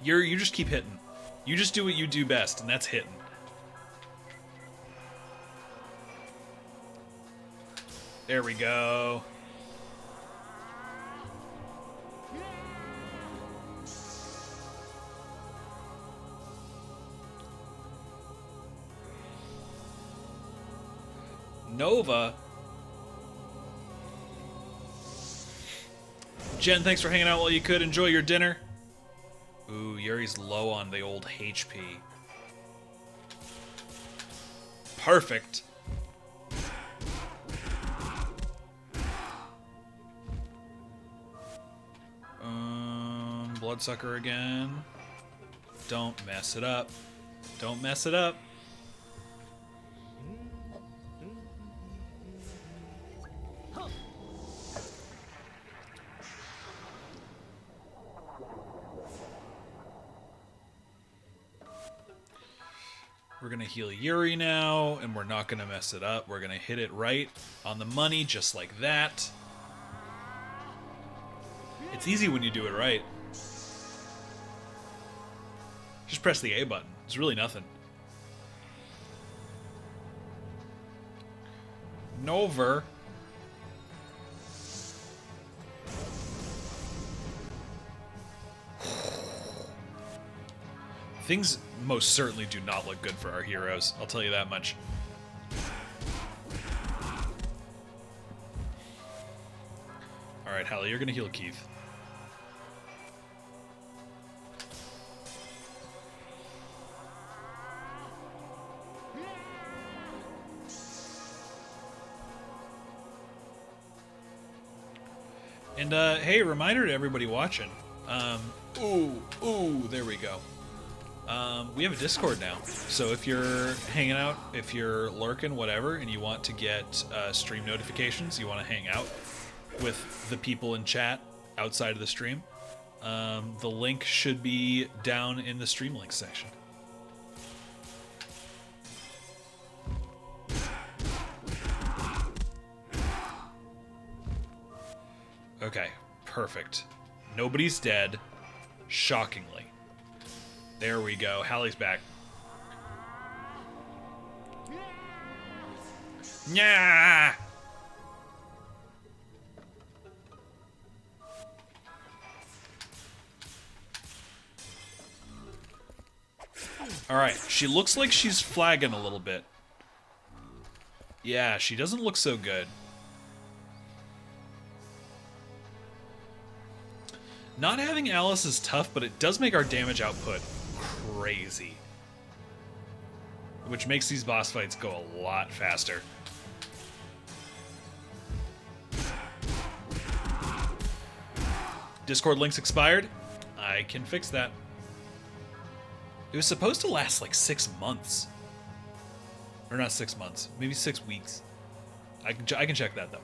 Speaker 1: You just keep hitting. You just do what you do best, and that's hitting. There we go. Nova. Jen, thanks for hanging out while you could. Enjoy your dinner. Ooh, Yuri's low on the old HP. Perfect. Bloodsucker again. Don't mess it up. Don't mess it up. We're going to heal Yuri now, and we're not going to mess it up. We're going to hit it right on the money, just like that. It's easy when you do it right. Just press the A button. It's really nothing. Nover. Things most certainly do not look good for our heroes. I'll tell you that much. Alright, Hallie, you're going to heal Keith. And, hey, reminder to everybody watching. Ooh, there we go. We have a Discord now, so if you're hanging out, if you're lurking, whatever, and you want to get stream notifications, you want to hang out with the people in chat outside of the stream, the link should be down in the stream links section. Okay, perfect. Nobody's dead, shockingly. There we go. Hallie's back. Yeah. All right. She looks like she's flagging a little bit. Yeah, she doesn't look so good. Not having Alice is tough, but it does make our damage output crazy. Which makes these boss fights go a lot faster. Discord links expired? I can fix that. It was supposed to last like 6 months. Or not 6 months, maybe 6 weeks. I can check that though.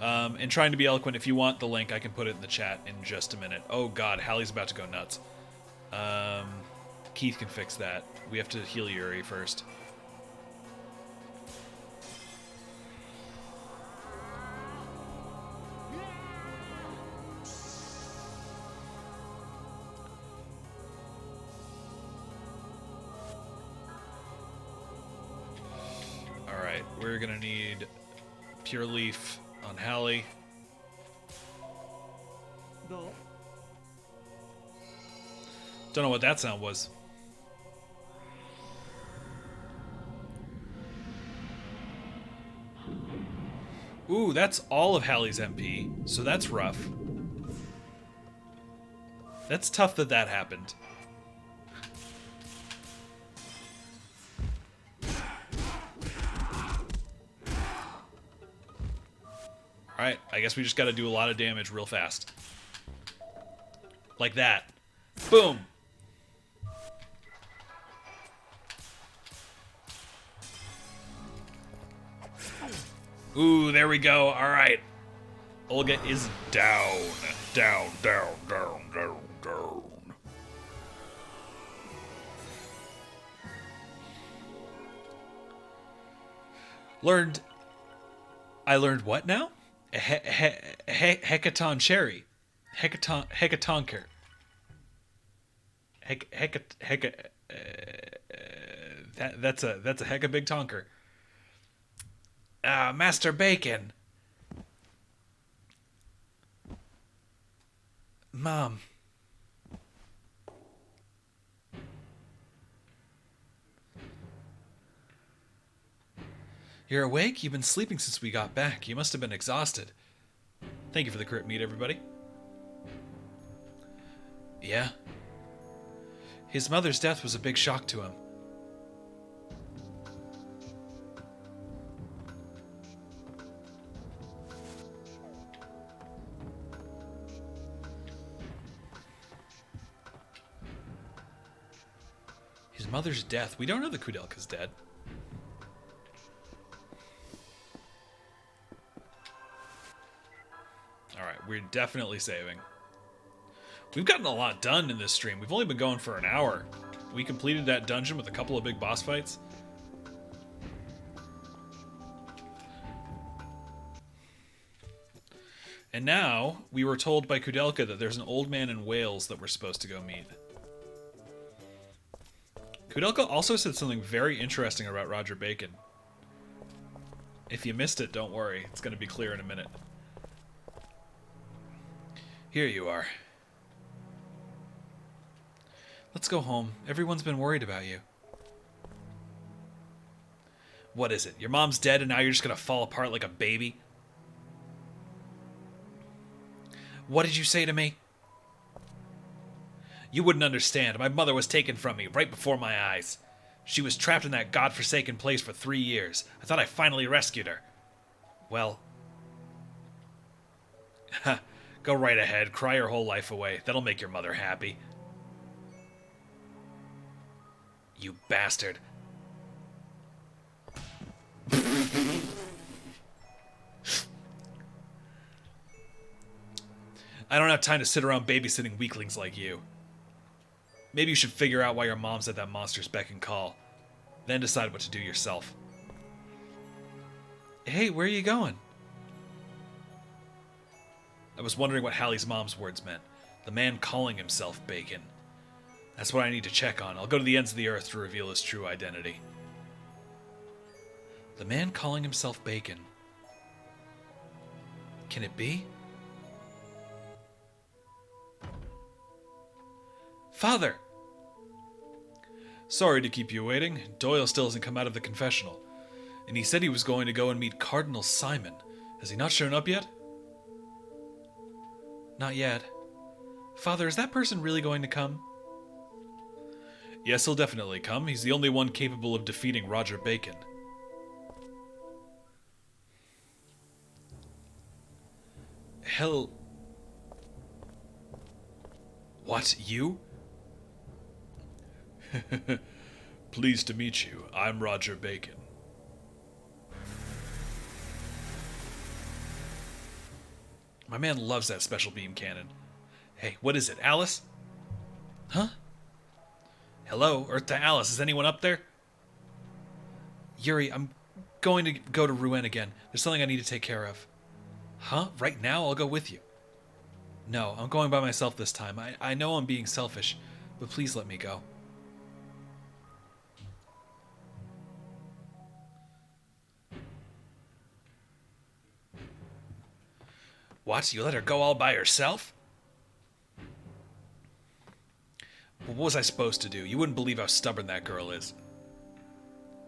Speaker 1: And trying to be eloquent, if you want the link, I can put it in the chat in just a minute. Oh god, Hallie's about to go nuts. Keith can fix that. We have to heal Yuri first. Alright, we're gonna need Pure Leaf on Hallie. Don't know what that sound was. Ooh, that's all of Hallie's MP, so that's rough. That's tough that that happened. Alright, I guess we just gotta do a lot of damage real fast. Like that. Boom! Ooh, there we go. Alright. Olga is down. Down, down, down, down, down. I learned what now? Hecaton cherry. Hecatonker. That's a heck of big tonker. Master Bacon. Mom. You're awake? You've been sleeping since we got back. You must have been exhausted. Thank you for the crypt meat, everybody. Yeah. His mother's death was a big shock to him. His mother's death? We don't know the Kudelka's dead. Alright, we're definitely saving. We've gotten a lot done in this stream. We've only been going for an hour. We completed that dungeon with a couple of big boss fights. And now, we were told by Kudelka that there's an old man in Wales that we're supposed to go meet. Kudelka also said something very interesting about Roger Bacon. If you missed it, don't worry. It's going to be clear in a minute. Here you are. Let's go home. Everyone's been worried about you. What is it? Your mom's dead and now you're just going to fall apart like a baby? What did you say to me? You wouldn't understand. My mother was taken from me right before my eyes. She was trapped in that godforsaken place for 3 years. I thought I finally rescued her. Well... Go right ahead. Cry your whole life away. That'll make your mother happy. You bastard. I don't have time to sit around babysitting weaklings like you. Maybe you should figure out why your mom's at that monster's beck and call. Then decide what to do yourself. Hey, where are you going? I was wondering what Hallie's mom's words meant. The man calling himself Bacon. That's what I need to check on. I'll go to the ends of the earth to reveal his true identity. The man calling himself Bacon. Can it be? Father! Sorry to keep you waiting. Doyle still hasn't come out of the confessional. And he said he was going to go and meet Cardinal Simon. Has he not shown up yet? Not yet. Father, is that person really going to come? Yes, he'll definitely come. He's the only one capable of defeating Roger Bacon. Hell... What, you? Pleased to meet you. I'm Roger Bacon. My man loves that special beam cannon. Hey, what is it, Alice? Huh? Hello, Earth to Alice. Is anyone up there? Yuri, I'm going to go to Rouen again. There's something I need to take care of. Huh? Right now? I'll go with you. No, I'm going by myself this time. I know I'm being selfish, but please let me go. What? You let her go all by herself? What was I supposed to do? You wouldn't believe how stubborn that girl is.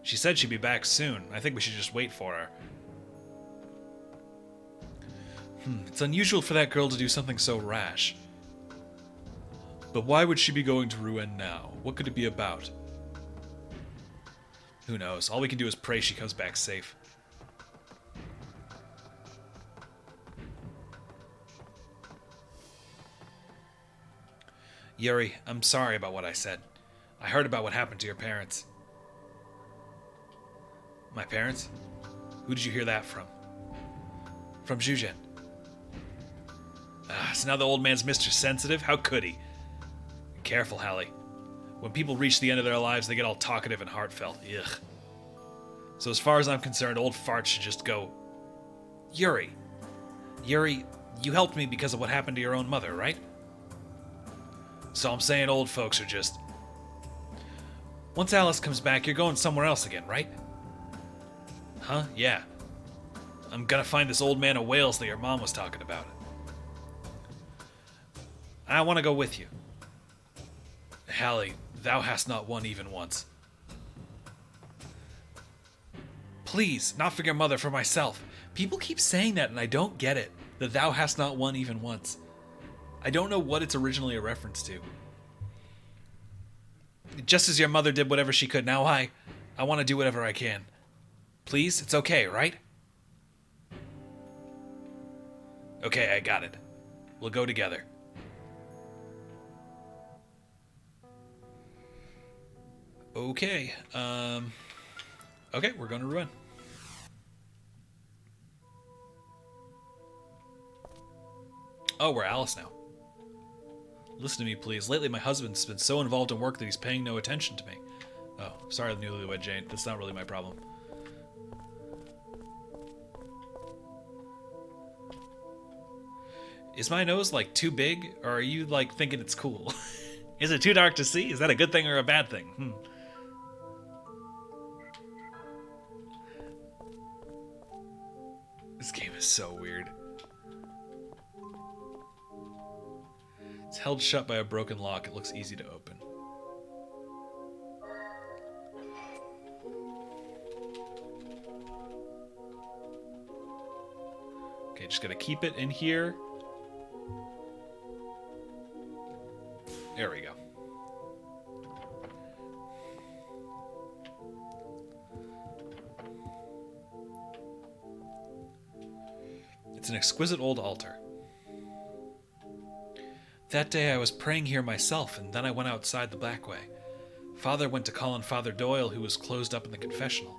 Speaker 1: She said she'd be back soon. I think we should just wait for her. It's unusual for that girl to do something so rash. But why would she be going to Rouen now? What could it be about? Who knows? All we can do is pray she comes back safe. Yuri, I'm sorry about what I said. I heard about what happened to your parents. My parents? Who did you hear that from? From Zhuzhen. So now the old man's Mr. Sensitive? How could he? Careful, Hallie. When people reach the end of their lives, they get all talkative and heartfelt. Ugh. So as far as I'm concerned, old fart should just go... Yuri, you helped me because of what happened to your own mother, right? So I'm saying old folks are just... Once Alice comes back, you're going somewhere else again, right? Huh? Yeah. I'm gonna find this old man of Wales that your mom was talking about. I want to go with you. Hallie, thou hast not won even once. Please, not for your mother, for myself. People keep saying that and I don't get it. That thou hast not won even once. I don't know what it's originally a reference to. Just as your mother did whatever she could, now I want to do whatever I can. Please, it's okay, right? Okay, I got it. We'll go together. Okay, okay, we're going to Rouen. Oh, we're Alice now. Listen to me, please. Lately, my husband's been so involved in work that he's paying no attention to me. Oh, sorry, newlywed Jane. That's not really my problem. Is my nose, like, too big? Or are you, like, thinking it's cool? Is it too dark to see? Is that a good thing or a bad thing? This game is so weird. It's held shut by a broken lock. It looks easy to open. Okay, just gotta keep it in here. There we go. It's an exquisite old altar. That day I was praying here myself, and then I went outside the back way. Father went to call on Father Doyle, who was closed up in the confessional.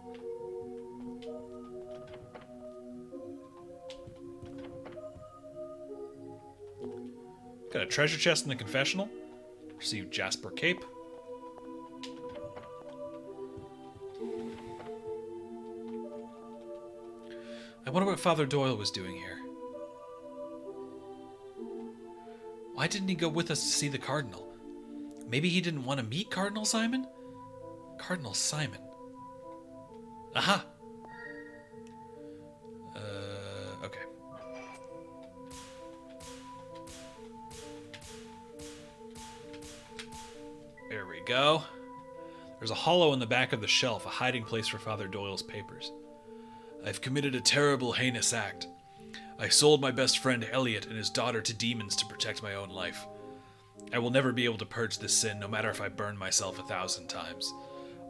Speaker 1: Got a treasure chest in the confessional. Received Jasper Cape. I wonder what Father Doyle was doing here. Why didn't he go with us to see the Cardinal? Maybe he didn't want to meet Cardinal Simon? Cardinal Simon. Aha! Okay. There we go. There's a hollow in the back of the shelf, a hiding place for Father Doyle's papers. I've committed a terrible, heinous act. I sold my best friend Elliot and his daughter to demons to protect my own life. I will never be able to purge this sin, no matter if I burn myself 1,000 times.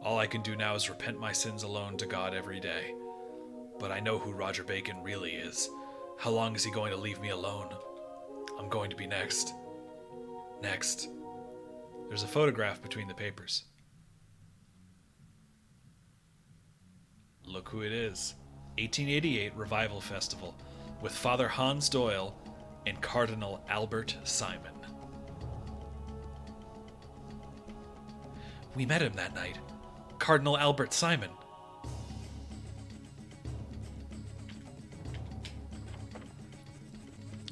Speaker 1: All I can do now is repent my sins alone to God every day. But I know who Roger Bacon really is. How long is he going to leave me alone? I'm going to be next. Next. There's a photograph between the papers. Look who it is. 1888 Revival Festival, with Father Hans Doyle and Cardinal Albert Simon. We met him that night. Cardinal Albert Simon.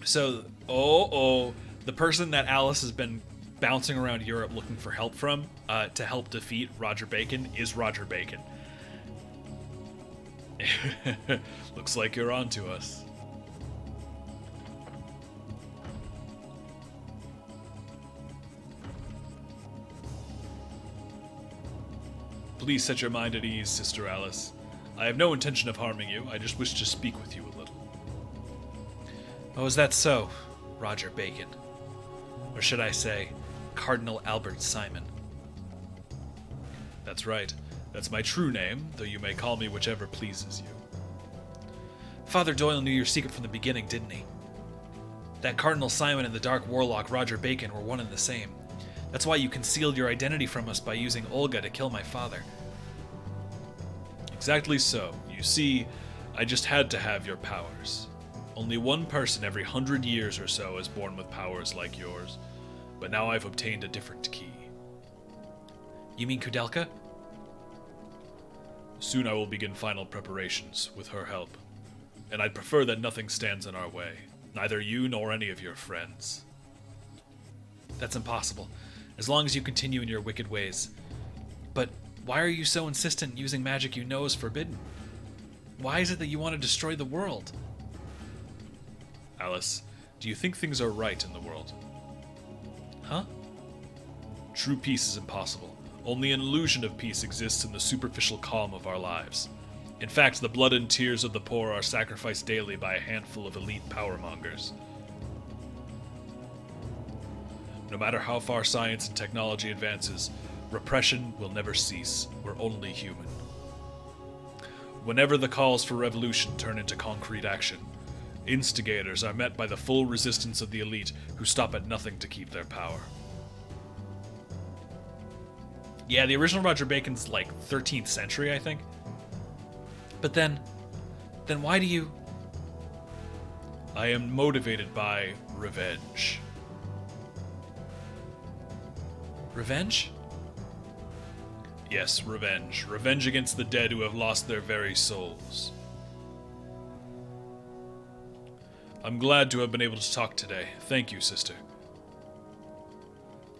Speaker 1: So, the person that Alice has been bouncing around Europe looking for help from to help defeat Roger Bacon is Roger Bacon. Looks like you're on to us. Please set your mind at ease, Sister Alice. I have no intention of harming you. I just wish to speak with you a little. Oh, is that so, Roger Bacon? Or should I say, Cardinal Albert Simon? That's right. That's my true name, though you may call me whichever pleases you. Father Doyle knew your secret from the beginning, didn't he? That Cardinal Simon and the Dark Warlock Roger Bacon were one and the same. That's why you concealed your identity from us by using Olga to kill my father. Exactly so. You see, I just had to have your powers. Only one person every 100 years or so is born with powers like yours, but now I've obtained a different key. You mean Kudelka? Soon I will begin final preparations, with her help. And I'd prefer that nothing stands in our way. Neither you nor any of your friends. That's impossible, as long as you continue in your wicked ways. But why are you so insistent using magic you know is forbidden? Why is it that you want to destroy the world? Alice, do you think things are right in the world? Huh? True peace is impossible. Only an illusion of peace exists in the superficial calm of our lives. In fact, the blood and tears of the poor are sacrificed daily by a handful of elite powermongers. No matter how far science and technology advances, repression will never cease. We're only human. Whenever the calls for revolution turn into concrete action, instigators are met by the full resistance of the elite who stop at nothing to keep their power. Yeah, the original Roger Bacon's like 13th century, I think. But then why do you... I am motivated by revenge. Revenge? Yes, revenge. Revenge against the dead who have lost their very souls. I'm glad to have been able to talk today. Thank you, sister.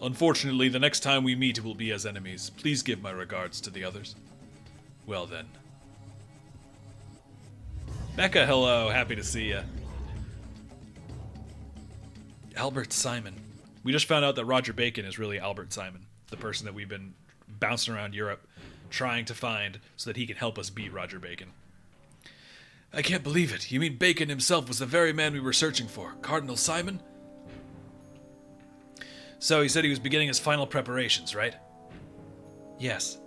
Speaker 1: Unfortunately, the next time we meet it will be as enemies. Please give my regards to the others. Well then. Becca, hello. Happy to see ya. Albert Simon. We just found out that Roger Bacon is really Albert Simon, the person that we've been bouncing around Europe trying to find so that he can help us beat Roger Bacon. I can't believe it. You mean Bacon himself was the very man we were searching for, Cardinal Simon? So he said he was beginning his final preparations, right? Yes.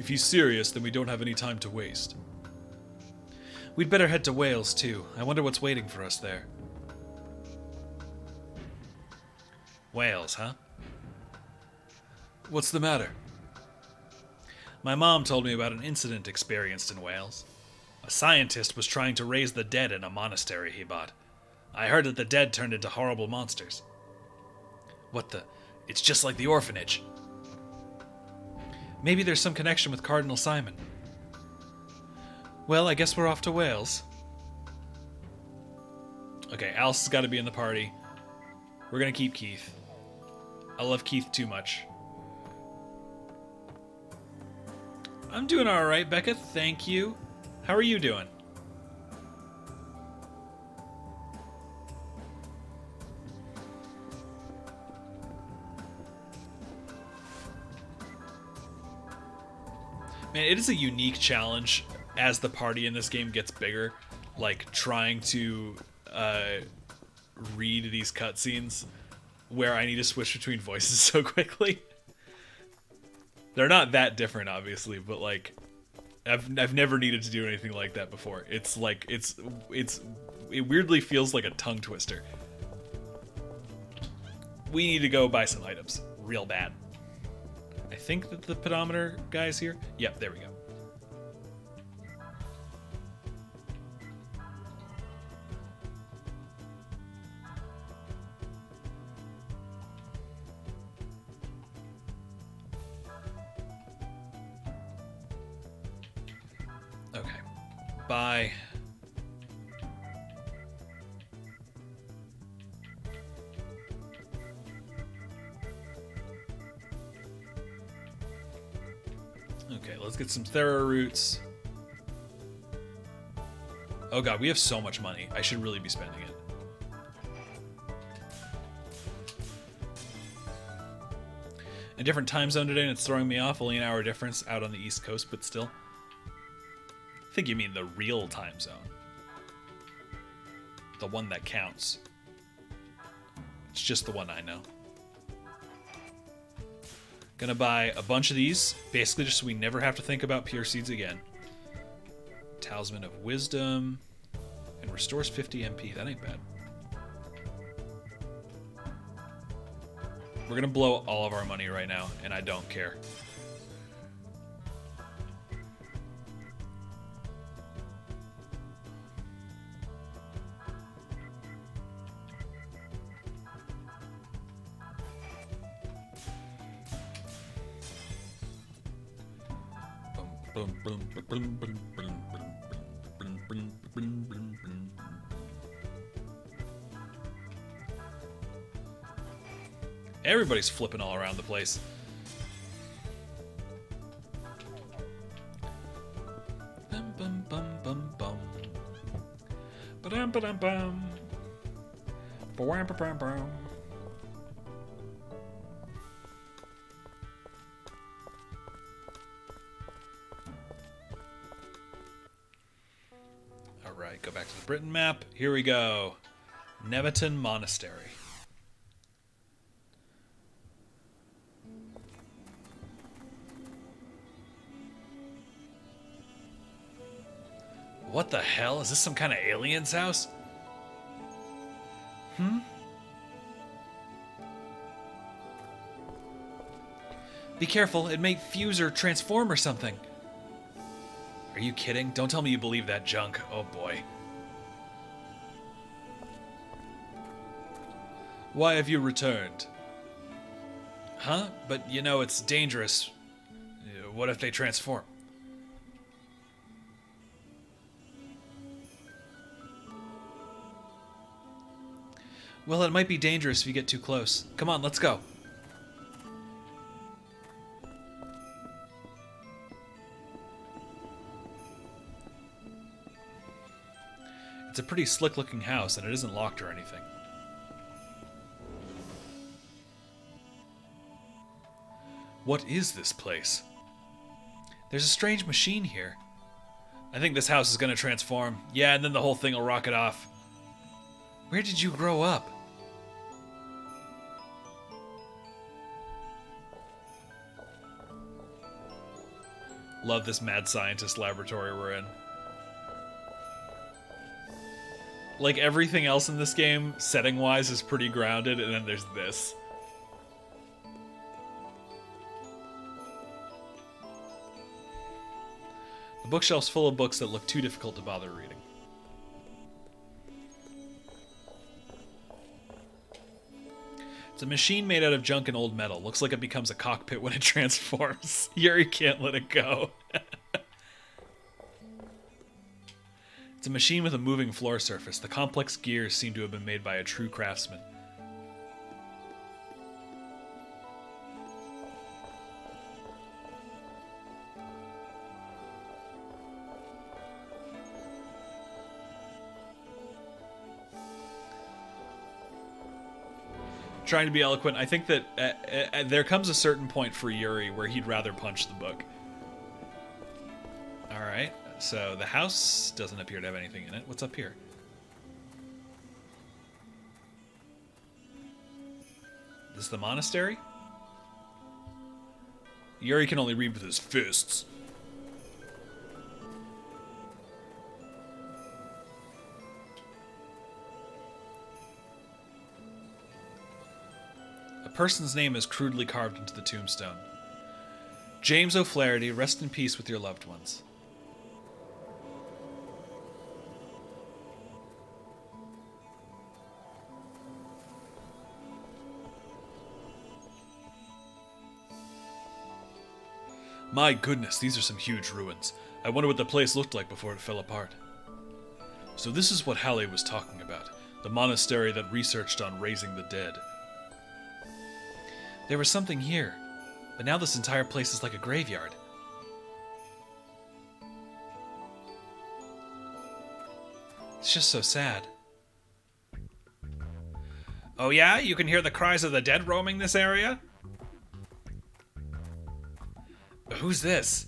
Speaker 1: If he's serious, then we don't have any time to waste. We'd better head to Wales, too. I wonder what's waiting for us there. Wales, huh? What's the matter? My mom told me about an incident experienced in Wales. A scientist was trying to raise the dead in a monastery he bought. I heard that the dead turned into horrible monsters. What the? It's just like the orphanage. Maybe there's some connection with Cardinal Simon. Well, I guess we're off to Wales. Okay, Alice has got to be in the party. We're gonna keep Keith. I love Keith too much. I'm doing alright, Becca. Thank you. How are you doing? Man, it is a unique challenge as the party in this game gets bigger, like trying to read these cutscenes where I need to switch between voices so quickly. They're not that different, obviously, but like I've never needed to do anything like that before. It's like it weirdly feels like a tongue twister. We need to go buy some items real bad. I think that the pedometer guy's here. Yep, there we go. Okay. Bye. Okay, let's get some Thera roots. Oh god, we have so much money. I should really be spending it. A different time zone today, and it's throwing me off. Only an hour difference out on the East Coast, but still. I think you mean the real time zone. The one that counts. It's just the one I know. Gonna buy a bunch of these, basically just so we never have to think about pure seeds again. Talisman of Wisdom. And restores 50 MP. That ain't bad. We're gonna blow all of our money right now, and I don't care. Everybody's flipping all around the place. Bum bum bum bum bum. Ba-dum ba-dum bum. Ba-wam ba-bum bum. Alright, go back to the Britain map. Here we go. Nemeton Monastery. What the hell? Is this some kind of alien's house? Be careful, it may fuse or transform or something. Are you kidding? Don't tell me you believe that junk. Oh boy. Why have you returned? Huh? But you know it's dangerous. What if they transform? Well, it might be dangerous if you get too close. Come on, let's go. It's a pretty slick-looking house, and it isn't locked or anything. What is this place? There's a strange machine here. I think this house is going to transform. Yeah, and then the whole thing will rocket off. Where did you grow up? Love this mad scientist laboratory we're in. Like, everything else in this game, setting-wise, is pretty grounded, and then there's this. The bookshelf's full of books that look too difficult to bother reading. It's a machine made out of junk and old metal. Looks like it becomes a cockpit when it transforms. Yuri can't let it go. It's a machine with a moving floor surface. The complex gears seem to have been made by a true craftsman. Trying to be eloquent, I think that there comes a certain point for Yuri where he'd rather punch the book. Alright, so the house doesn't appear to have anything in it. What's up here? This is the monastery? Yuri can only read with his fists. A person's name is crudely carved into the tombstone. James O'Flaherty, rest in peace with your loved ones. My goodness, these are some huge ruins. I wonder what the place looked like before it fell apart. So this is what Halle was talking about. The monastery that researched on raising the dead. There was something here, but now this entire place is like a graveyard. It's just so sad. Oh yeah? You can hear the cries of the dead roaming this area? Who's this?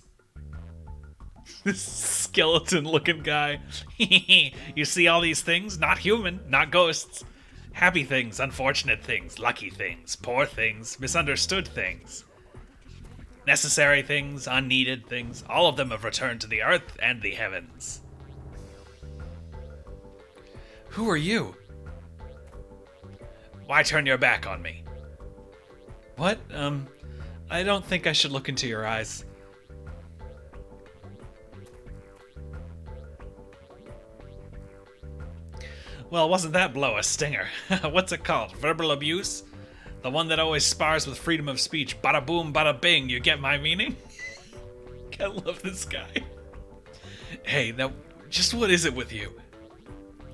Speaker 1: This skeleton-looking guy. You see all these things? Not human, not ghosts. Happy things, unfortunate things, lucky things, poor things, misunderstood things. Necessary things, unneeded things, all of them have returned to the earth and the heavens. Who are you? Why turn your back on me? What? I don't think I should look into your eyes. Well, wasn't that blow a stinger? What's it called? Verbal abuse? The one that always spars with freedom of speech. Bada boom, bada bing, you get my meaning? I love this guy. Hey, now, just what is it with you?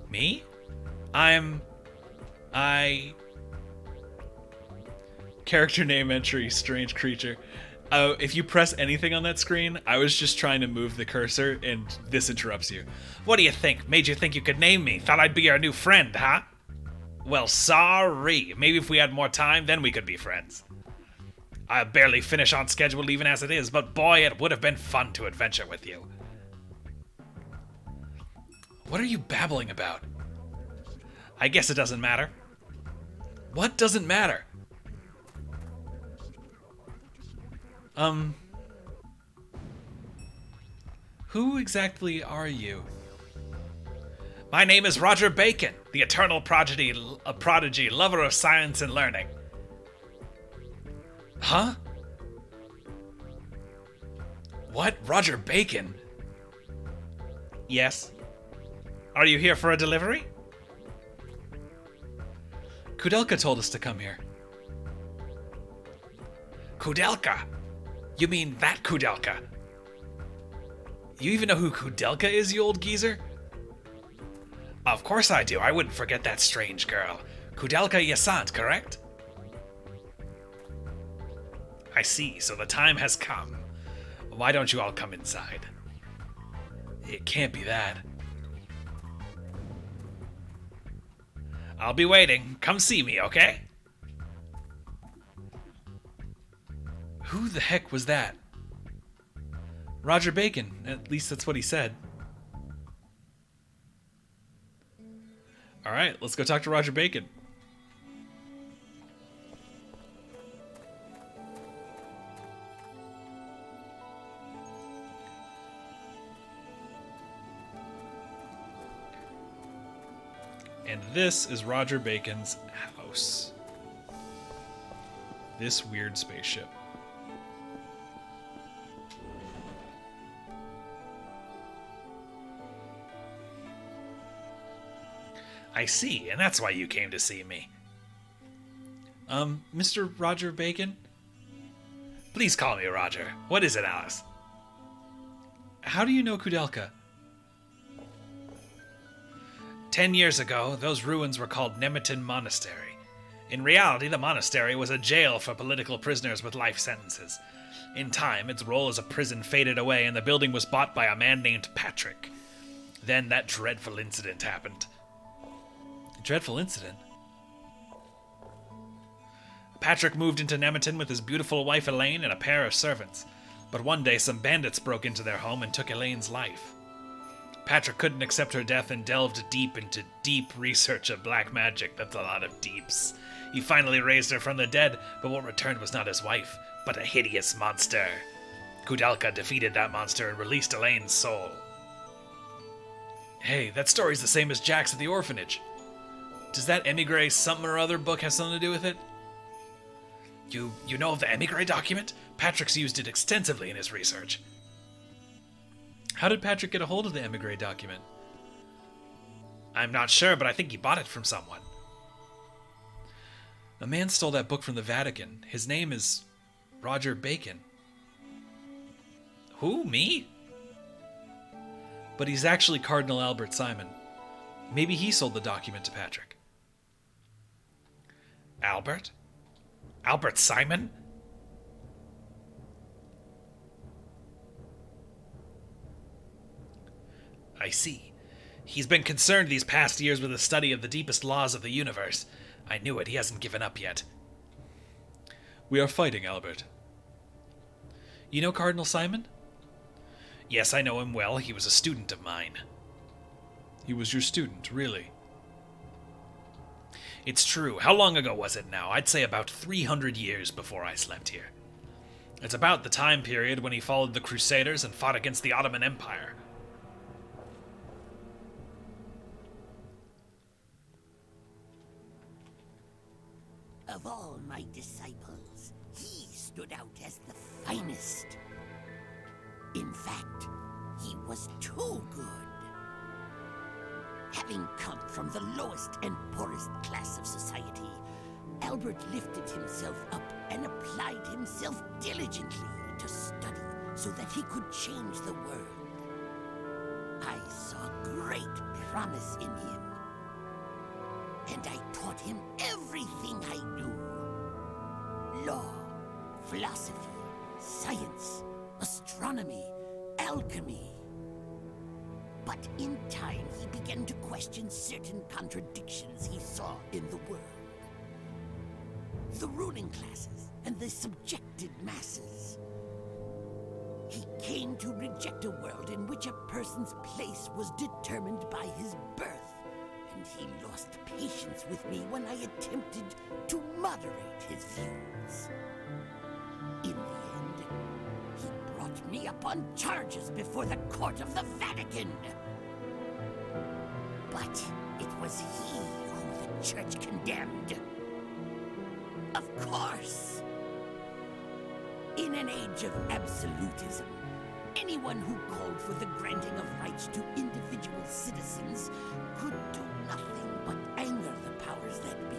Speaker 1: Me? Character name entry, strange creature. If you press anything on that screen, I was just trying to move the cursor, and this interrupts you. What do you think? Made you think you could name me? Thought I'd be your new friend, huh? Well, sorry. Maybe if we had more time, then we could be friends. I barely finish on schedule even as it is, but boy, it would have been fun to adventure with you. What are you babbling about? I guess it doesn't matter. What doesn't matter? Who exactly are you? My name is Roger Bacon, the eternal prodigy, lover of science and learning. Huh? What? Roger Bacon? Yes. Are you here for a delivery? Kudelka told us to come here. Kudelka? You mean that Kudelka? You even know who Kudelka is, you old geezer? Of course I do. I wouldn't forget that strange girl. Kudelka Yasant, correct? I see, so the time has come. Why don't you all come inside? It can't be that. I'll be waiting. Come see me, okay? Who the heck was that? Roger Bacon. At least that's what he said. Alright, let's go talk to Roger Bacon. And this is Roger Bacon's house. This weird spaceship. I see, and that's why you came to see me. Mr. Roger Bacon? Please call me Roger. What is it, Alice? How do you know Kudelka? 10 years ago, those ruins were called Nemetin Monastery. In reality, the monastery was a jail for political prisoners with life sentences. In time, its role as a prison faded away, and the building was bought by a man named Patrick. Then that dreadful incident happened. A dreadful incident? Patrick moved into Nemetin with his beautiful wife Elaine and a pair of servants. But one day, some bandits broke into their home and took Elaine's life. Patrick couldn't accept her death and delved deep into deep research of black magic. That's a lot of deeps. He finally raised her from the dead, but what returned was not his wife, but a hideous monster. Kudelka defeated that monster and released Elaine's soul. Hey, that story's the same as Jack's at the orphanage. Does that emigre something or other book have something to do with it? You know of the emigre document? Patrick's used it extensively in his research. How did Patrick get a hold of the emigre document? I'm not sure, but I think he bought it from someone. A man stole that book from the Vatican. His name is Roger Bacon. Who, me? But he's actually Cardinal Albert Simon. Maybe he sold the document to Patrick.
Speaker 2: Albert? Albert Simon? I see. He's been concerned these past years with the study of the deepest laws of the universe. I knew it. He hasn't given up yet.
Speaker 1: We are fighting, Albert. You know Cardinal Simon?
Speaker 2: Yes, I know him well. He was a student of mine.
Speaker 1: He was your student, really?
Speaker 2: It's true. How long ago was it now? I'd say about 300 years before I slept here. It's about the time period when he followed the Crusaders and fought against the Ottoman Empire.
Speaker 3: Of all my disciples, he stood out as the finest. In fact, he was too good. Having come from the lowest and poorest class of society, Albert lifted himself up and applied himself diligently to study so that he could change the world. I saw great promise in him, and I taught him everything I knew. Law, philosophy, science, astronomy, alchemy. But in time, he began to question certain contradictions he saw in the world. The ruling classes and the subjected masses. He came to reject a world in which a person's place was determined by his birth, and he lost patience with me when I attempted to moderate his views. In the end, he brought me up on charges before the court of the Vatican. But it was he who the church condemned. Of course. In an age of absolutism, anyone who called for the granting of rights to individual citizens could do nothing but anger the powers that be,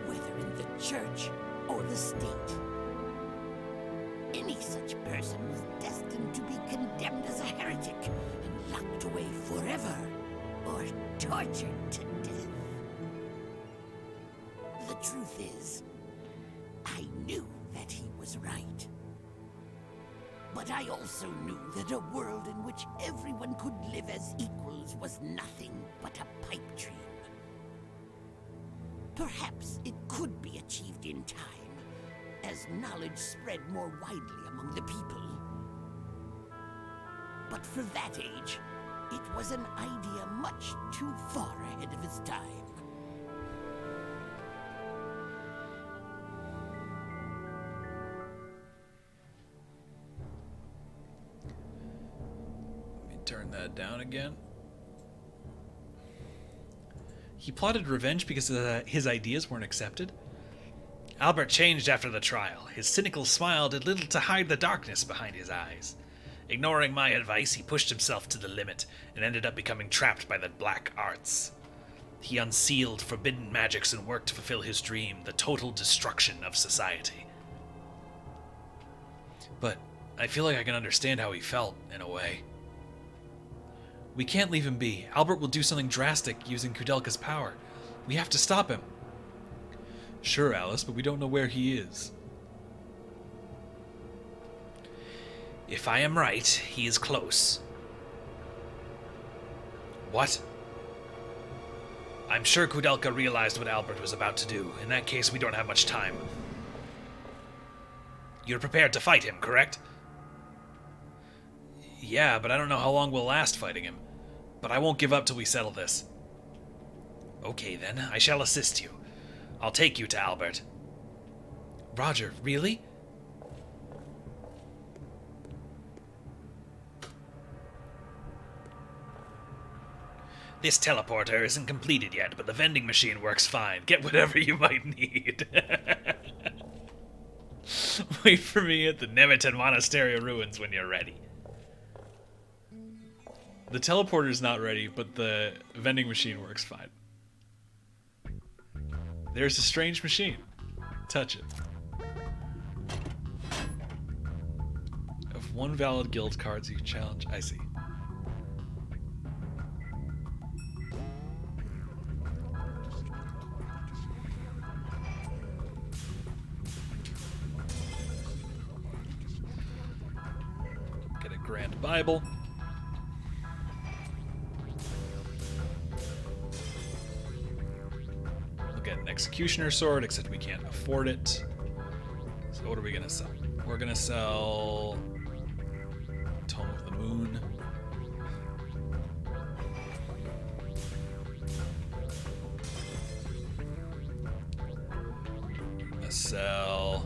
Speaker 3: whether in the church or the state. Any such person was destined to be condemned as a heretic and locked away forever or tortured to death. The truth is, I knew that he was right. But I also knew that a world in which everyone could live as equals was nothing but a pipe dream. Perhaps it could be achieved in time, as knowledge spread more widely among the people. But for that age, it was an idea much too far ahead of its time.
Speaker 1: Turn that down again. He plotted revenge because his ideas weren't accepted.
Speaker 2: Albert changed after the trial. His cynical smile did little to hide the darkness behind his eyes. Ignoring my advice, he pushed himself to the limit and ended up becoming trapped by the black arts. He unsealed forbidden magics and worked to fulfill his dream, the total destruction of society.
Speaker 1: But I feel like I can understand how he felt, in a way. We can't leave him be. Albert will do something drastic using Kudelka's power. We have to stop him. Sure, Alice, but we don't know where he is.
Speaker 2: If I am right, he is close.
Speaker 1: What?
Speaker 2: I'm sure Kudelka realized what Albert was about to do. In that case, we don't have much time. You're prepared to fight him, correct?
Speaker 1: Yeah, but I don't know how long we'll last fighting him. But I won't give up till we settle this.
Speaker 2: Okay, then. I shall assist you. I'll take you to Albert.
Speaker 1: Roger, really?
Speaker 2: This teleporter isn't completed yet, but the vending machine works fine. Get whatever you might need. Wait for me at the Nemeton Monastery ruins when you're ready.
Speaker 1: The teleporter's not ready, but the vending machine works fine. There's a strange machine. Touch it. Of one valid guild cards you can challenge. I see. Grand Bible. We'll get an Executioner Sword, except we can't afford it. So what are we going to sell? We're going to sell Tome of the Moon. Sell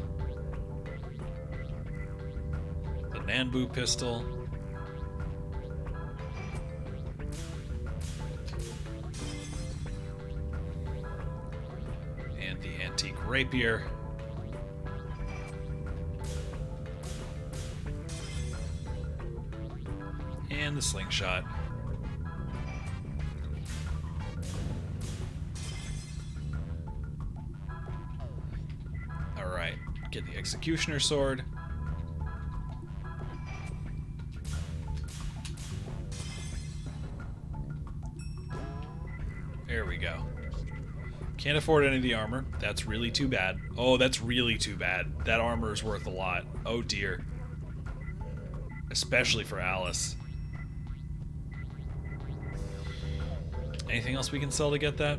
Speaker 1: the Nanbu pistol. And the antique rapier. And the slingshot. Alright, get the Executioner Sword. There we go. Can't afford any of the armor. That's really too bad. Oh, that's really too bad. That armor is worth a lot. Oh dear. Especially for Alice. Anything else we can sell to get that?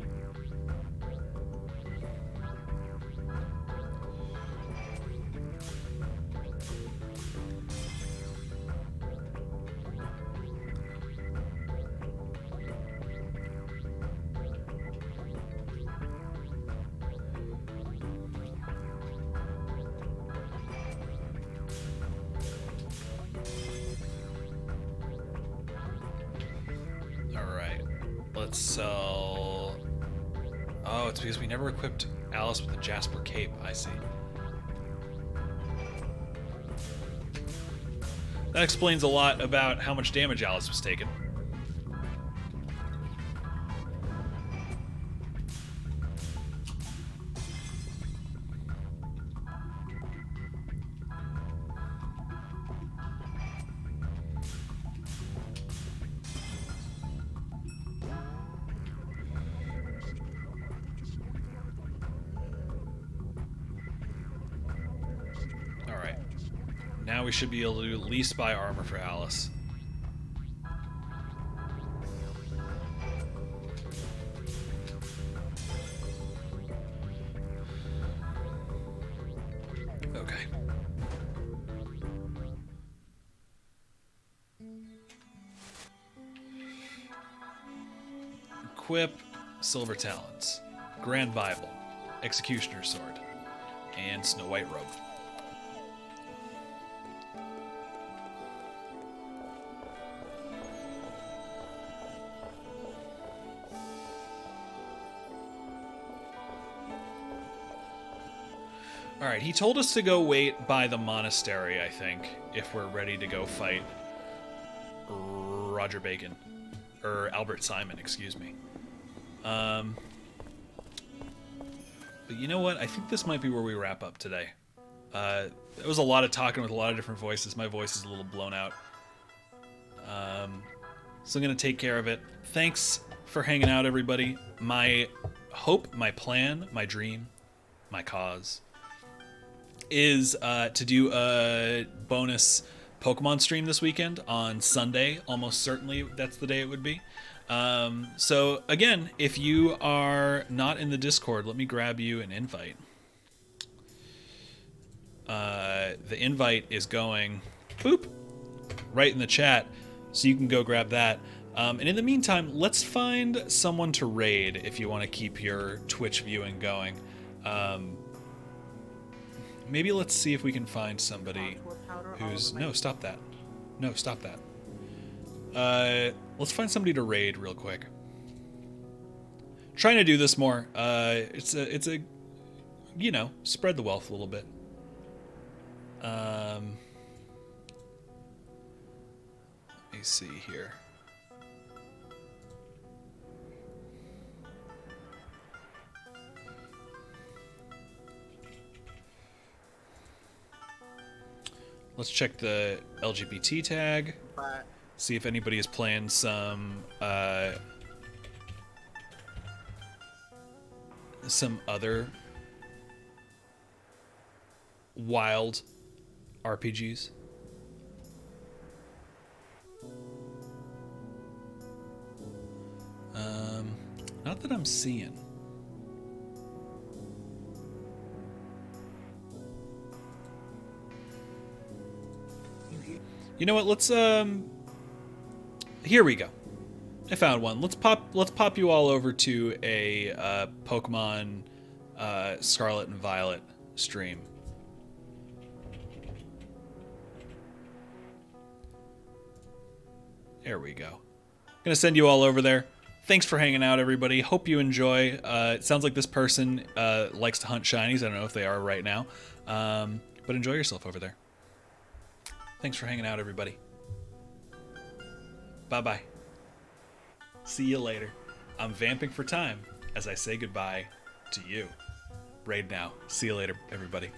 Speaker 1: Let's sell... Oh, it's because we never equipped Alice with the Jasper Cape. I see. That explains a lot about how much damage Alice was taking. Now we should be able to at least buy armor for Alice. Okay. Equip Silver Talons, Grand Bible, Executioner Sword, and Snow White Robe. Alright, he told us to go wait by the monastery, I think, if we're ready to go fight Roger Bacon. Or Albert Simon, excuse me. But you know what? I think this might be where we wrap up today. It was a lot of talking with a lot of different voices. My voice is a little blown out. So I'm going to take care of it. Thanks for hanging out, everybody. My hope, my plan, my dream, my cause is to do a bonus Pokemon stream this weekend on Sunday. Almost certainly that's the day it would be. So again, if you are not in the Discord, let me grab you an invite. The invite is going boop right in the chat, so you can go grab that. And in the meantime, let's find someone to raid if you want to keep your Twitch viewing going. Maybe let's see if we can find somebody who's... No, stop that. No, stop that. Let's find somebody to raid real quick. Trying to do this more. It's a you know, spread the wealth a little bit. Let me see here. Let's check the LGBT tag. See if anybody is playing some other wild RPGs. Not that I'm seeing. You know what? Let's here we go. I found one. Let's pop you all over to a Pokemon Scarlet and Violet stream. There we go. Gonna send you all over there. Thanks for hanging out, everybody. Hope you enjoy. It sounds like this person likes to hunt shinies. I don't know if they are right now, but enjoy yourself over there. Thanks for hanging out, everybody. Bye-bye. See you later. I'm vamping for time as I say goodbye to you. Raid now. See you later, everybody.